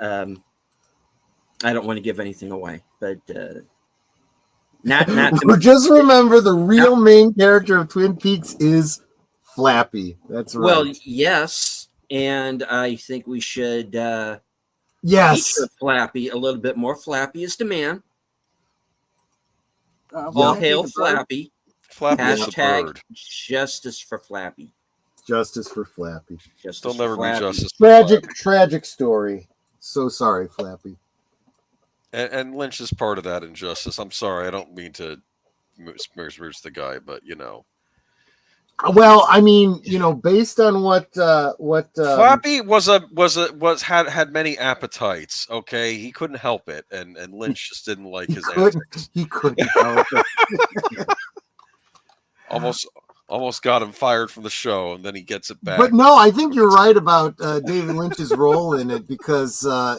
I don't want to give anything away, but not. Just remember, the real main character of Twin Peaks is Flappy. That's right. Well, yes, and I think we should Yes. Feature Flappy, a little bit more Flappy is the man. Would All that be hail the bird? Flappy. Flappy is the Hashtag bird. justice for Flappy. Justice for Flappy. Justice There'll for never be Flappy. justice. for Flappy. Tragic story. So sorry, Flappy. And Lynch is part of that injustice. I'm sorry, I don't mean to smirch the guy, but you know, Well, I mean, based on what Flappy had many appetites. Okay, he couldn't help it, and Lynch just didn't like his antics. he couldn't help it. Almost got him fired from the show, and then he gets it back. But no, I think you're right about David Lynch's role in it because I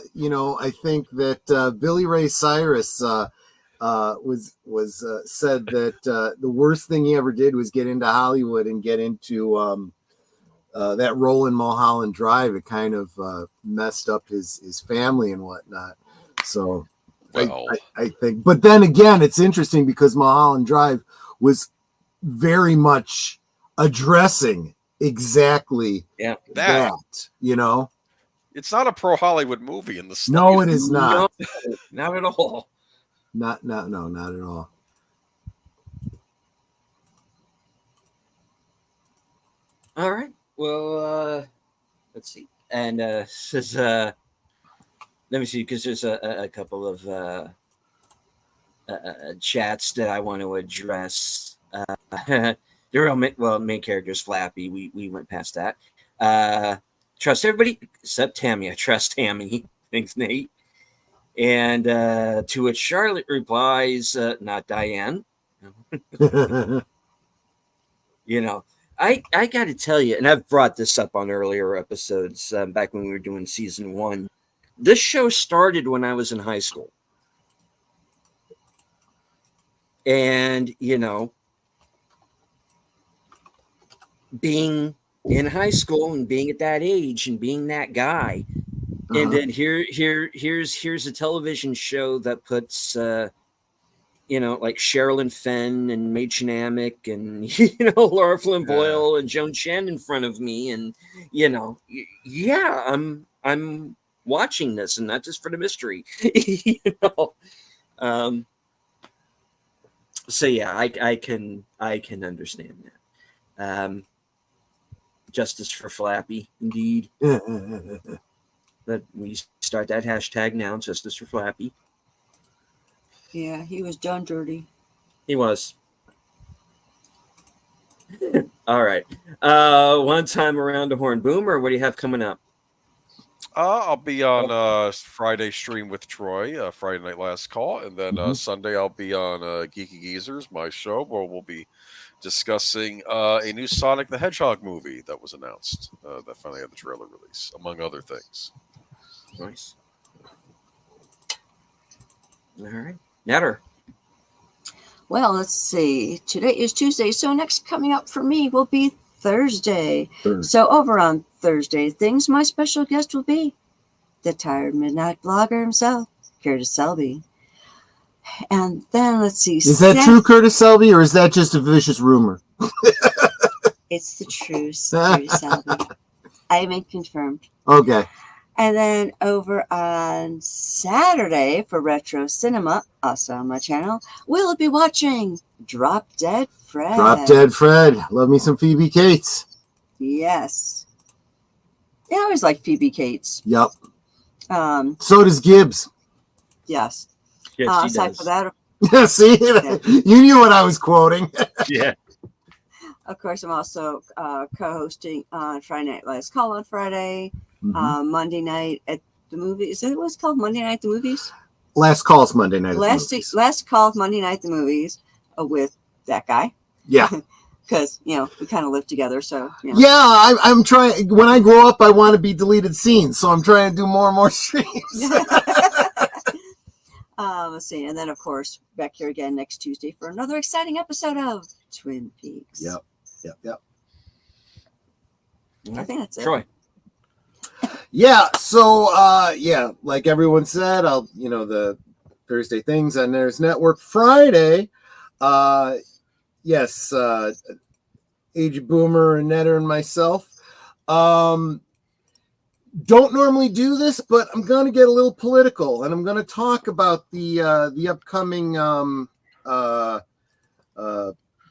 think that Billy Ray Cyrus said that the worst thing he ever did was get into Hollywood and get into that role in Mulholland Drive. It kind of messed up his family and whatnot. So Well, I think, but then again, it's interesting because Mulholland Drive was very much addressing exactly that. It's not a pro Hollywood movie in the slightest. No, it is not. No, not at all. Not at all. All right. Well, let's see. And this is let me see, because there's a couple of chats that I want to address. The real main character is Flappy. We went past that. Trust everybody except Tammy. I trust Tammy. Thanks, Nate. And to which Charlotte replies, not Diane. I got to tell you, and I've brought this up on earlier episodes back when we were doing season 1. This show started when I was in high school. And, being in high school and being at that age and being that guy, and then here's a television show that puts like Sherilyn Fenn and Machen Amick and Laura Flynn Boyle and Joan Chen in front of me, and I'm watching this, and not just for the mystery. So yeah, I can understand that. Justice for Flappy, indeed. That we start that hashtag now, Justice for Flappy. Yeah, he was done dirty. He was. All right. One time around the horn. Boomer, what do you have coming up? I'll be on Friday stream with Troy, Friday Night Last Call, and then Sunday I'll be on Geeky Geezers, my show, where we'll be discussing a new Sonic the Hedgehog movie that was announced that finally had the trailer release, among other things. Nice. All right. Netter. Well, let's see. Today is Tuesday, so next coming up for me will be Thursday. So over on Thursday things, my special guest will be the tired midnight blogger himself, Curtis Selby. And then let's see. Is that true, Curtis Selby, or is that just a vicious rumor? It's the truth, Curtis Selby. I am confirmed. Okay. And then over on Saturday for Retro Cinema, also on my channel, we'll be watching Drop Dead Fred. Drop Dead Fred. Love me some Phoebe Cates. Yes. Yeah, I always like Phoebe Cates. Yep. So does Gibbs. Yes. Yes, she aside does. for that, See, you knew what I was quoting. Yeah. of course, I'm also co-hosting on Friday Night Last Call on Friday, Monday night at the movies. Is it what's called Monday Night at the Movies? Last Call's Monday Night at the Movies. Last Call Monday Night at the Movies with that guy. Yeah. Because, we kind of live together. So, Yeah, I'm trying. When I grow up, I want to be deleted scenes. So I'm trying to do more and more streams. Let's see. And then, of course, back here again next Tuesday for another exciting episode of Twin Peaks. Yep. I think that's it. Troy. Yeah. So, like everyone said, the Thursday things on There's Network. Friday, yes, Age Boomer and Netter and myself. don't normally do this, but I'm going to get a little political, and I'm going to talk about the upcoming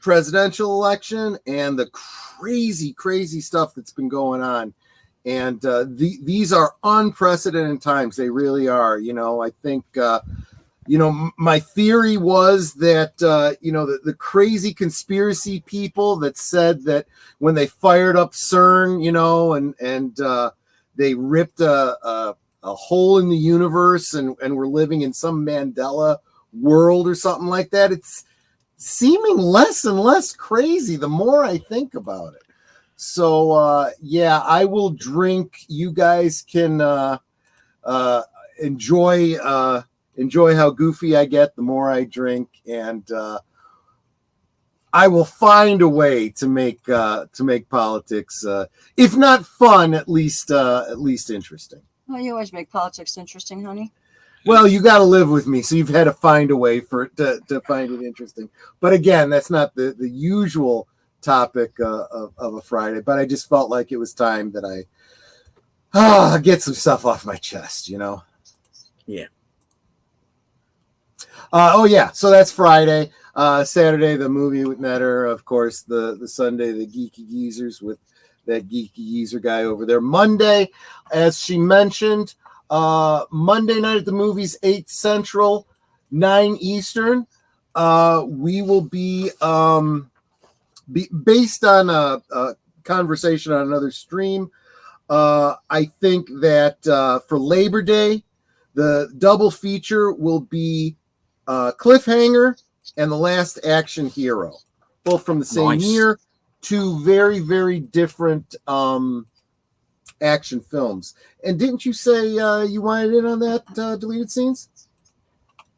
presidential election and the crazy stuff that's been going on. And these are unprecedented times. They really are. I think, my theory was that, the crazy conspiracy people that said that when they fired up CERN, and they ripped a hole in the universe and we're living in some Mandela world or something like that. It's seeming less and less crazy the more I think about it. So, I will drink. You guys can enjoy how goofy I get the more I drink, and I will find a way to make politics, if not fun, at least interesting. Well, you always make politics interesting, honey. Well, you got to live with me, so you've had to find a way for it to find it interesting. But again, that's not the usual topic of a Friday. But I just felt like it was time that I get some stuff off my chest, Yeah. So that's Friday. Saturday, the movie with Netter. Of course, the Sunday, the Geeky Geezers with that Geeky Geezer guy over there. Monday, as she mentioned, Monday night at the movies, 8 Central, 9 Eastern. We will be based on a conversation on another stream. I think that for Labor Day, the double feature will be Cliffhanger and The Last Action Hero, both from the same year, 2 very, very different action films. And didn't you say you wanted in on that deleted scenes?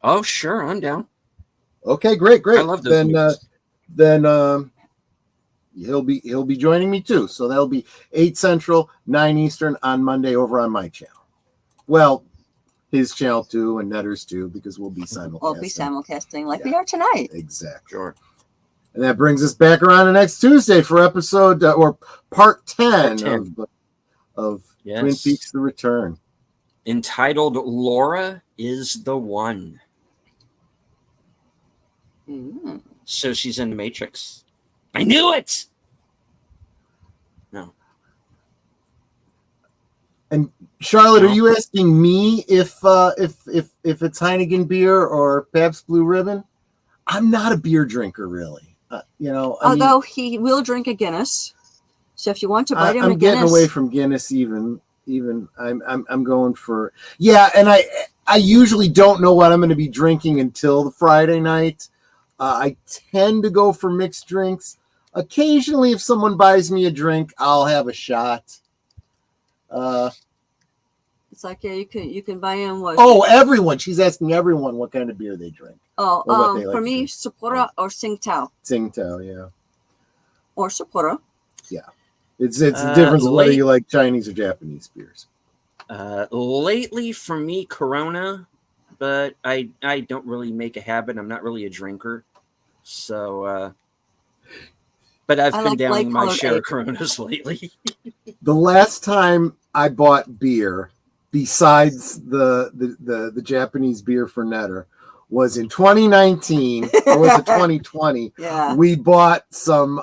Oh, sure, I'm down. Okay, great. I love those movies. Then he'll be joining me too. So that'll be 8 Central, 9 Eastern on Monday over on my channel. Well, his channel too, and Netter's too, because we'll be simulcasting. We'll be simulcasting like we are tonight. Exactly. Sure. And that brings us back around to next Tuesday for episode or part 10, of Yes. Twin Peaks: The Return, entitled "Laura is the One." Mm. So she's in the Matrix. I knew it. No. And Charlotte, No. are you asking me if it's Heineken beer or Pabst Blue Ribbon? I'm not a beer drinker, really. Although he will drink a Guinness, so if you want to bite him a I'm getting Guinness, away from Guinness. Even I'm going for And I usually don't know what I'm going to be drinking until the Friday night. I tend to go for mixed drinks. Occasionally, if someone buys me a drink, I'll have a shot. it's like you can buy him what? Oh, everyone! She's asking everyone what kind of beer they drink. Oh, or what they like for to me, drink. Sapporo or Tsingtao Tsingtao, yeah. or Sapporo. It's the difference of whether late- you like Chinese or Japanese beers. Lately, for me, Corona, but I don't really make a habit. I'm not really a drinker, so. But I've been like downing my light-colored share of apron. Coronas lately. The last time I bought beer, besides the Japanese beer for Netter, was in 2019 or was it 2020? Yeah, We bought some we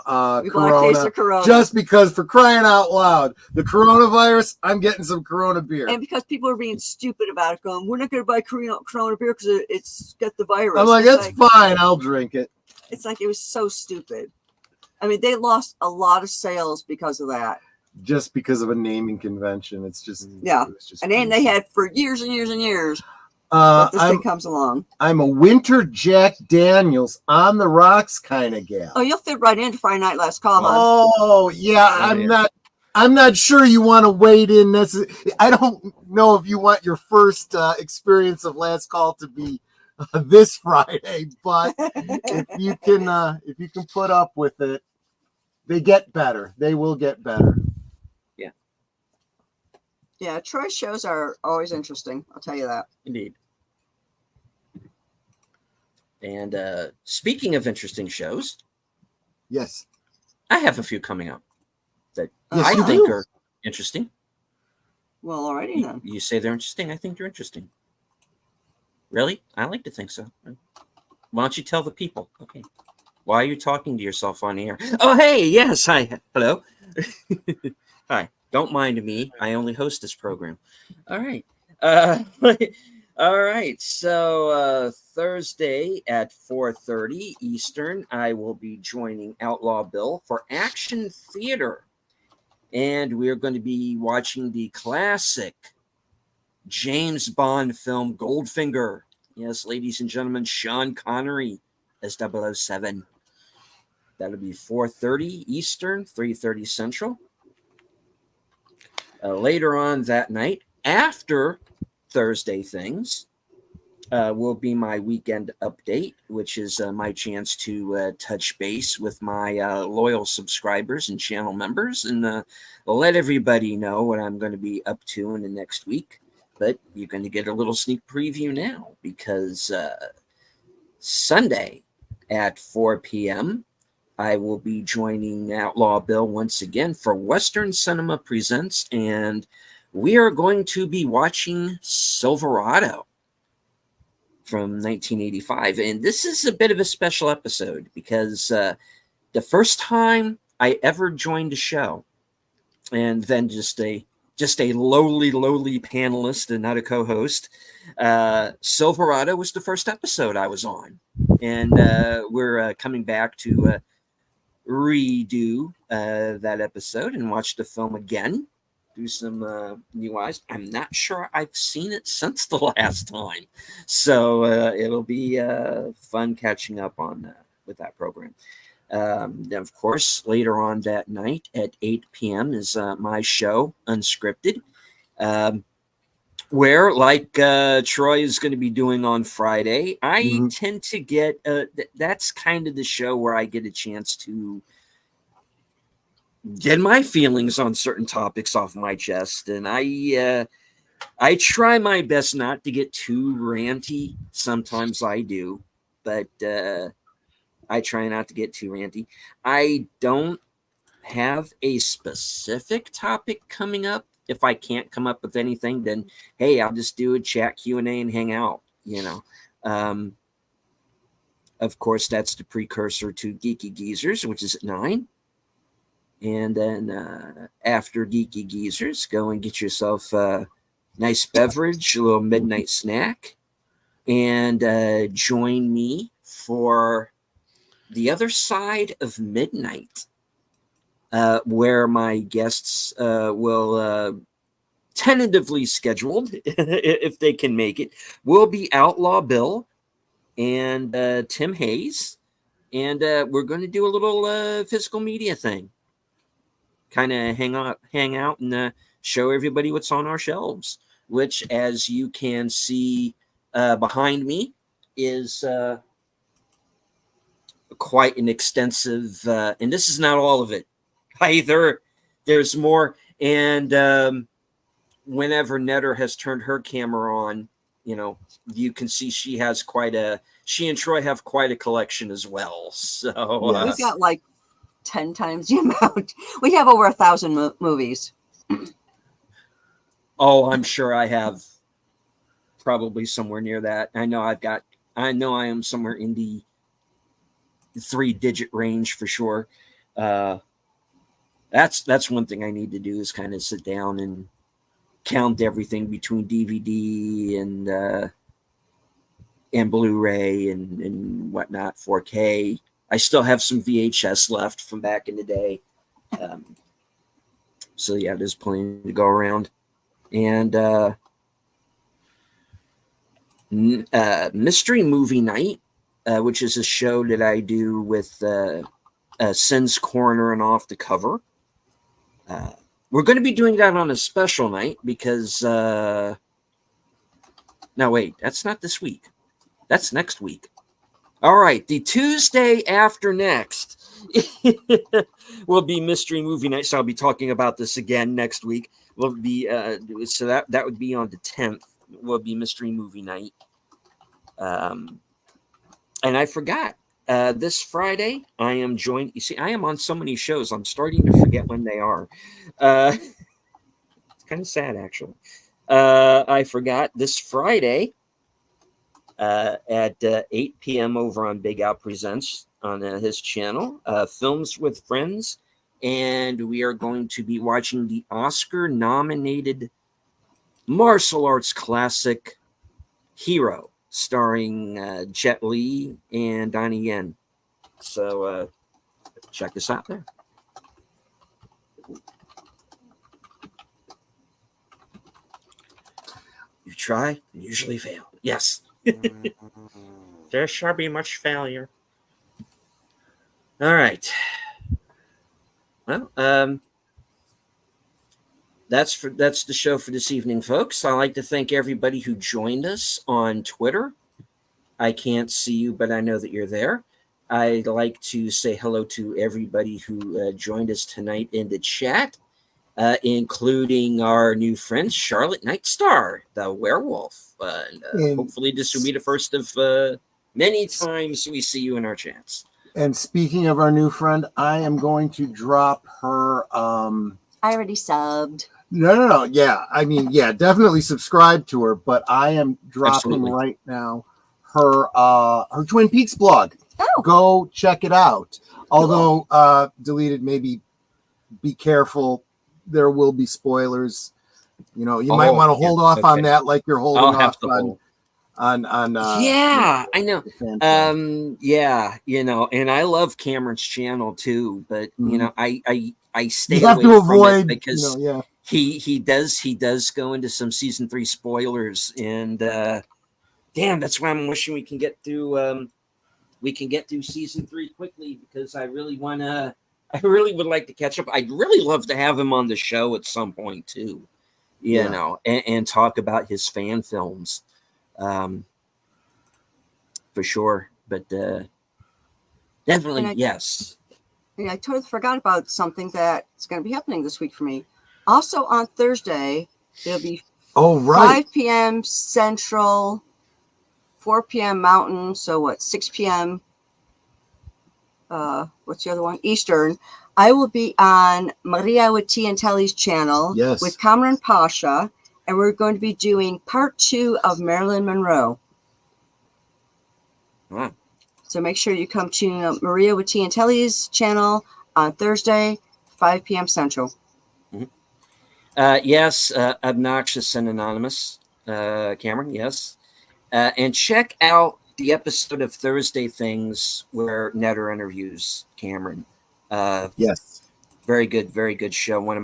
bought a case Corona of Corona, just because, for crying out loud, the coronavirus, I'm getting some Corona beer. and because people are being stupid about it, going, "We're not going to buy Corona beer because it's got the virus." I'm like, It's that's fine, I'll drink it. It's like it was so stupid. I mean, they lost a lot of sales because of that. Just because of a naming convention. It's just Yeah. it was just A name they crazy. had for years and years and years. But this thing comes along. I'm a winter Jack Daniels on the rocks kind of gal. Oh, you'll fit right into Friday Night Last Call, hon. Oh yeah, Oh, I'm not sure you want to wade in this. I don't know if you want your first experience of Last Call to be this Friday, but if you can put up with it, they get better. They will get better. Yeah, Troy's shows are always interesting. I'll tell you that. Indeed. And speaking of interesting shows, Yes. I have a few coming up that Yes, I you think do. are interesting. Well, alrighty then. You say they're interesting. I think they're interesting. Really? I like to think so. Why don't you tell the people? Okay. Why are you talking to yourself on air? Oh, hey, yes, hi, hello. Hi. Don't mind me. I only host this program. All right. All right. So Thursday at 4:30 Eastern, I will be joining Outlaw Bill for Action Theater, and we are going to be watching the classic James Bond film Goldfinger. Yes, ladies and gentlemen, Sean Connery as 007. That'll be 4:30 Eastern, 3:30 Central. Later on that night, after Thursday things, will be my weekend update, which is my chance to touch base with my loyal subscribers and channel members and let everybody know what I'm going to be up to in the next week. But you're going to get a little sneak preview now, because Sunday at 4 p.m., I will be joining Outlaw Bill once again for Western Cinema Presents, and we are going to be watching Silverado from 1985. And this is a bit of a special episode, because the first time I ever joined a show, and then just a lowly panelist and not a co-host, Silverado was the first episode I was on. And we're coming back to redo that episode and watch the film again, do some new eyes. I'm not sure I've seen it since the last time, so it'll be fun catching up on with that program. Then of course, later on that night at 8 p.m. is my show, Unscripted, where, like Troy is going to be doing on Friday, I tend to get that's kind of the show where I get a chance to get my feelings on certain topics off my chest, and I try my best not to get too ranty. Sometimes I do, but I try not to get too ranty. I don't have a specific topic coming up. If I can't come up with anything, then hey, I'll just do a chat Q&A and hang out, you know. Of course, that's the precursor to Geeky Geezers, which is at 9. And then after Geeky Geezers, go and get yourself a nice beverage, a little midnight snack, and join me for The Other Side of Midnight, where my guests will tentatively scheduled, if they can make it, will be Outlaw Bill and Tim Hayes, and we're going to do a little physical media thing, kind of hang out and show everybody what's on our shelves, which, as you can see behind me, is quite an extensive, and this is not all of it either. There's more, and whenever Netter has turned her camera on, you know, you can see she and Troy have quite a collection as well. So we've got like 10 times the amount. We have over 1,000 movies. Oh, I'm sure I have probably somewhere near that. I know I am somewhere in the 3-digit range for sure. That's one thing I need to do, is kind of sit down and count everything between DVD and Blu-ray and whatnot, 4K. I still have some VHS left from back in the day. So yeah, there's plenty to go around. And Mystery Movie Night, which is a show that I do with Sin's Corner and Off the Cover. We're going to be doing that on a special night because no, wait, that's not this week. That's next week. All right, the Tuesday after next will be Mystery Movie Night. So I'll be talking about this again next week. Will be so that would be on the 10th. Will be Mystery Movie Night. And I forgot. This Friday, I am joined. You see, I am on so many shows, I'm starting to forget when they are. kind of sad, actually. I forgot this Friday at 8 p.m. over on Big Al Presents on his channel, Films with Friends. And we are going to be watching the Oscar-nominated martial arts classic Hero, starring Jet Li and Donnie Yen. So check this out there. You try and usually fail. Yes. There shall be much failure. All right. Well, that's the show for this evening, folks. I'd like to thank everybody who joined us on Twitter. I can't see you, but I know that you're there. I'd like to say hello to everybody who joined us tonight in the chat, including our new friend, Charlotte Nightstar, the werewolf. Hopefully this will be the first of many times we see you in our chats. And speaking of our new friend, I am going to drop her. I already subbed. No. Yeah, I mean, yeah, definitely subscribe to her. But I am dropping right now her Twin Peaks blog. Oh, go check it out. Although deleted, maybe be careful. There will be spoilers. You know, you might want to hold off on that, like you're holding off on yeah, I know. Yeah, you know, and I love Cameron's channel too, but you know, I stay away from it because he does go into some season 3 spoilers, and damn, that's why I'm wishing we can get through season 3 quickly, because I really would like to catch up. I'd really love to have him on the show at some point too, you know, and talk about his fan films. For sure, but definitely yes. I totally forgot about something that's going to be happening this week for me. Also on Thursday, it'll be 5 p.m. Central, 4 p.m. Mountain. So 6 p.m. What's the other one? Eastern. I will be on Maria with T and Telly's channel with Cameron Pasha. And we're going to be doing part 2 of Marilyn Monroe. Wow. So make sure you come to Maria with T and Telly's channel on Thursday, 5 p.m. Central. Mm-hmm. Yes, Obnoxious and Anonymous, Cameron, yes. And check out the episode of Thursday Things where Netter interviews Cameron. Yes. Very good show. One of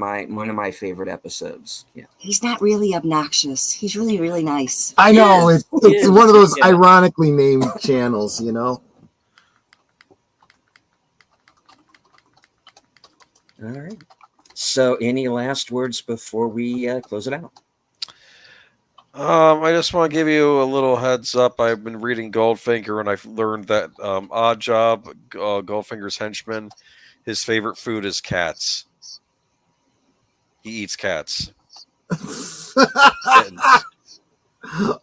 my favorite episodes. Yeah. He's not really obnoxious. He's really, really nice. I know. It's one of those ironically named channels, you know. All right. So any last words before we close it out? I just want to give you a little heads up. I've been reading Goldfinger, and I've learned that Odd Job, Goldfinger's henchman, his favorite food is cats. He eats cats.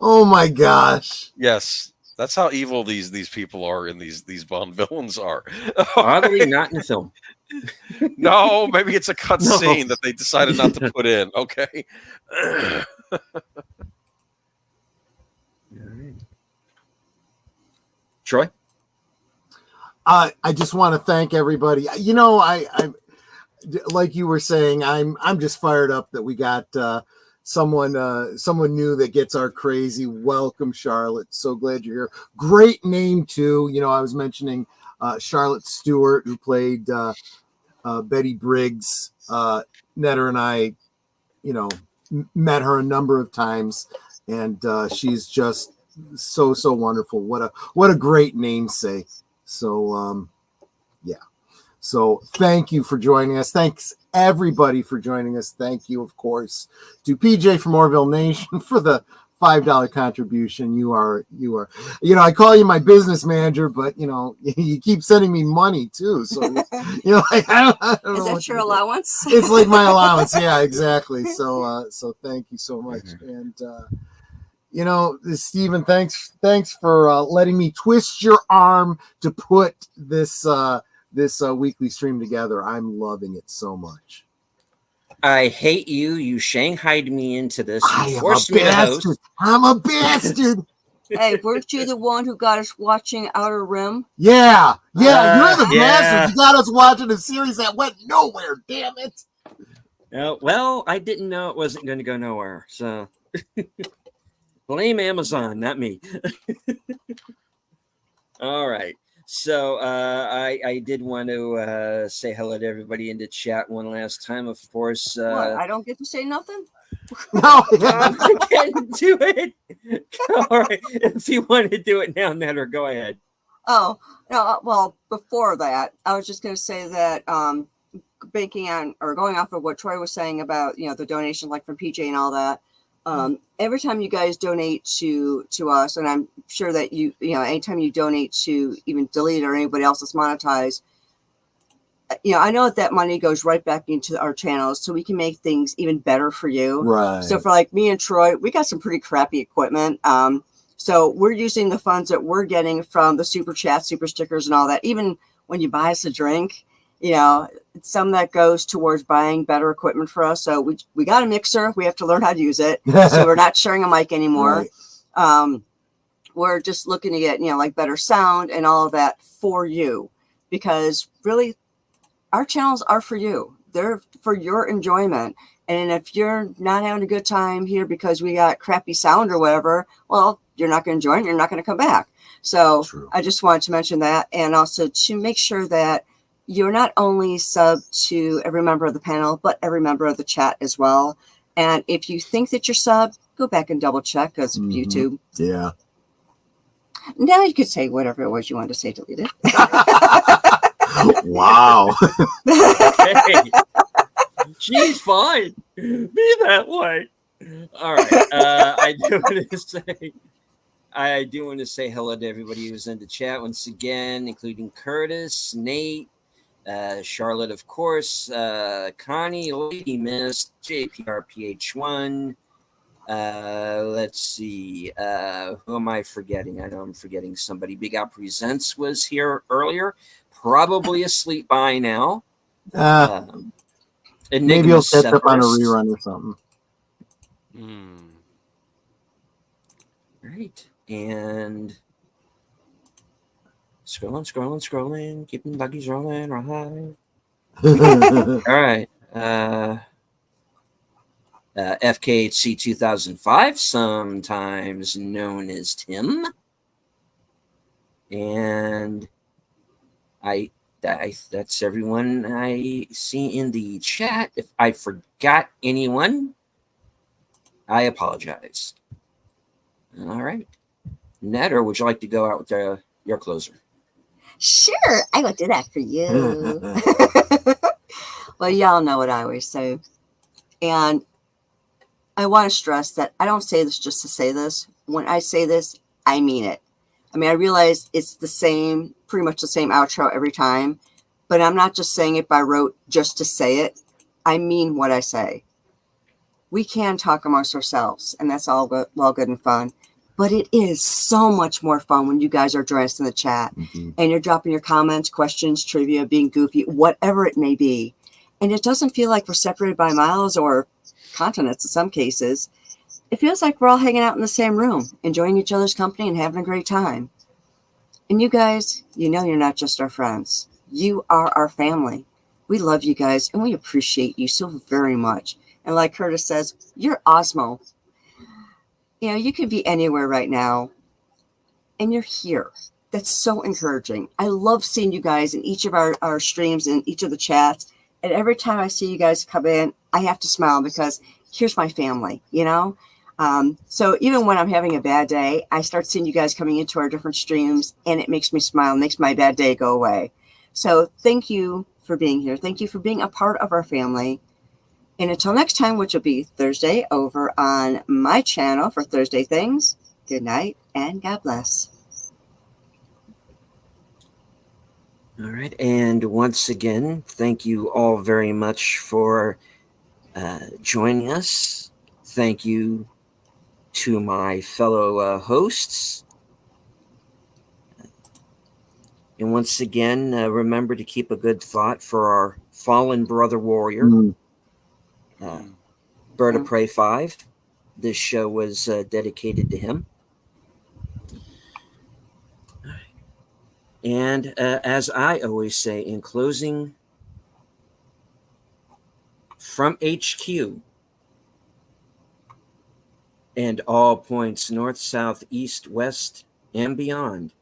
Oh my gosh! Yes, that's how evil these people are, and these Bond villains are. Oddly, not in the film. No, maybe it's a cut scene that they decided not to put in. Okay. Troy? I just want to thank everybody. You know, I like you were saying, I'm just fired up that we got someone new that gets our crazy. Welcome, Charlotte. So glad you're here. Great name too. You know, I was mentioning Charlotte Stewart, who played Betty Briggs. Netter and I, you know, met her a number of times, and she's just so wonderful. What a great namesake. So yeah. So thank you for joining us. Thanks everybody for joining us. Thank you, of course, to PJ from Orville Nation for the $5 contribution. You are, you know, I call you my business manager, but you know, you keep sending me money too. So, you know, like, I don't know. Is that your allowance? It's like my allowance. Yeah, exactly. So, so thank you so much. And, you know, Stephen, thanks for letting me twist your arm to put this, this weekly stream together. I'm loving it so much. I hate you. You shanghaied me into this. I You am a forced me to bastard. host. I'm a bastard. Hey, weren't you the one who got us watching Outer Rim? Yeah, you're the Yeah. bastard. You got us watching a series that went nowhere. Damn it. Well, I didn't know it wasn't going to go nowhere. So blame Amazon, not me. All right. So I did want to say hello to everybody in the chat one last time. Of course. What? I don't get to say nothing? No, I'm getting to it. All right. If you want to do it now, Netter, go ahead. Oh, no. Well, before that, I was just going to say that banking on or going off of what Troy was saying about the donation, like from PJ and all that. Every time you guys donate to us, and I'm sure that anytime you donate to even Delete or anybody else that's monetized, I know that money goes right back into our channels, so we can make things even better for you. right. So for like me and Troy, we got some pretty crappy equipment. So we're using the funds that we're getting from the super chat, super stickers, and all that. Even when you buy us a drink, some that goes towards buying better equipment for us. So we got a mixer. We have to learn how to use it. So we're not sharing a mic anymore. Right. We're just looking to get, like better sound and all of that for you, because really our channels are for you. They're for your enjoyment. And if you're not having a good time here because we got crappy sound or whatever, well, you're not going to join. You're not going to come back. So true. I just wanted to mention that. And also to make sure that you're not only sub to every member of the panel, but every member of the chat as well. And if you think that you're sub, go back and double check, because YouTube. Yeah. Now you could say whatever it was you wanted to say, Delete it. Wow. Hey, she's fine. Be that way. All right. I do want to say hello to everybody who's in the chat once again, including Curtis, Nate, Charlotte, of course, Connie, Lady Miss, JPRPH1. Let's see. Who am I forgetting? I know I'm forgetting somebody. Big Out Presents was here earlier. Probably asleep by now. Maybe he'll catch up on a rerun or something. Right. And scrolling, keeping buggies rolling. Right. All right. FKHC 2005, sometimes known as Tim. And that's everyone I see in the chat. If I forgot anyone, I apologize. All right. Netter, would you like to go out with your closer? Sure, I will do that for you. Well, y'all know what I always say. And I want to stress that I don't say this just to say this. When I say this, I mean it. I mean, I realize it's pretty much the same outro every time, but I'm not just saying it by rote just to say it. I mean what I say. We can talk amongst ourselves, and that's all well, good and fun. But it is so much more fun when you guys are joining us in the chat and you're dropping your comments, questions, trivia, being goofy, whatever it may be. And it doesn't feel like we're separated by miles or continents in some cases. It feels like we're all hanging out in the same room, enjoying each other's company and having a great time. And you guys, you're not just our friends. You are our family. We love you guys, and we appreciate you so very much. And like Curtis says, you're Osmo. You could be anywhere right now, and you're here. That's so encouraging. I love seeing you guys in each of our streams and each of the chats. And every time I see you guys come in, I have to smile, because here's my family, So even when I'm having a bad day, I start seeing you guys coming into our different streams, and it makes me smile, makes my bad day go away. So thank you for being here. Thank you for being a part of our family. And until next time, which will be Thursday over on my channel for Thursday Things, good night and God bless. All right. And once again, thank you all very much for joining us. Thank you to my fellow hosts. And once again, remember to keep a good thought for our fallen brother warrior. Bird of Prey 5. This show was dedicated to him. And as I always say in closing, from HQ and all points north, south, east, west, and beyond,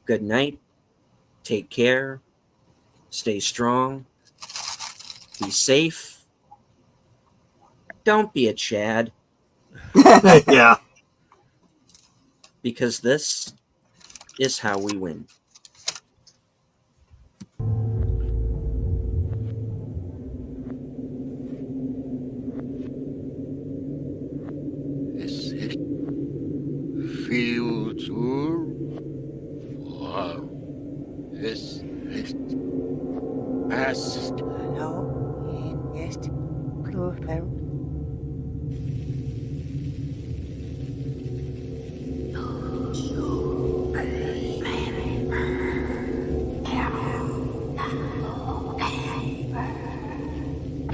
good night, take care, stay strong, be safe, don't be a Chad, Yeah. because this is how we win. Es ist viel zu warm. Es ist fast. Hallo, hier ist Klofeld.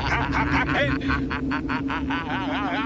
Ha ha ha ha!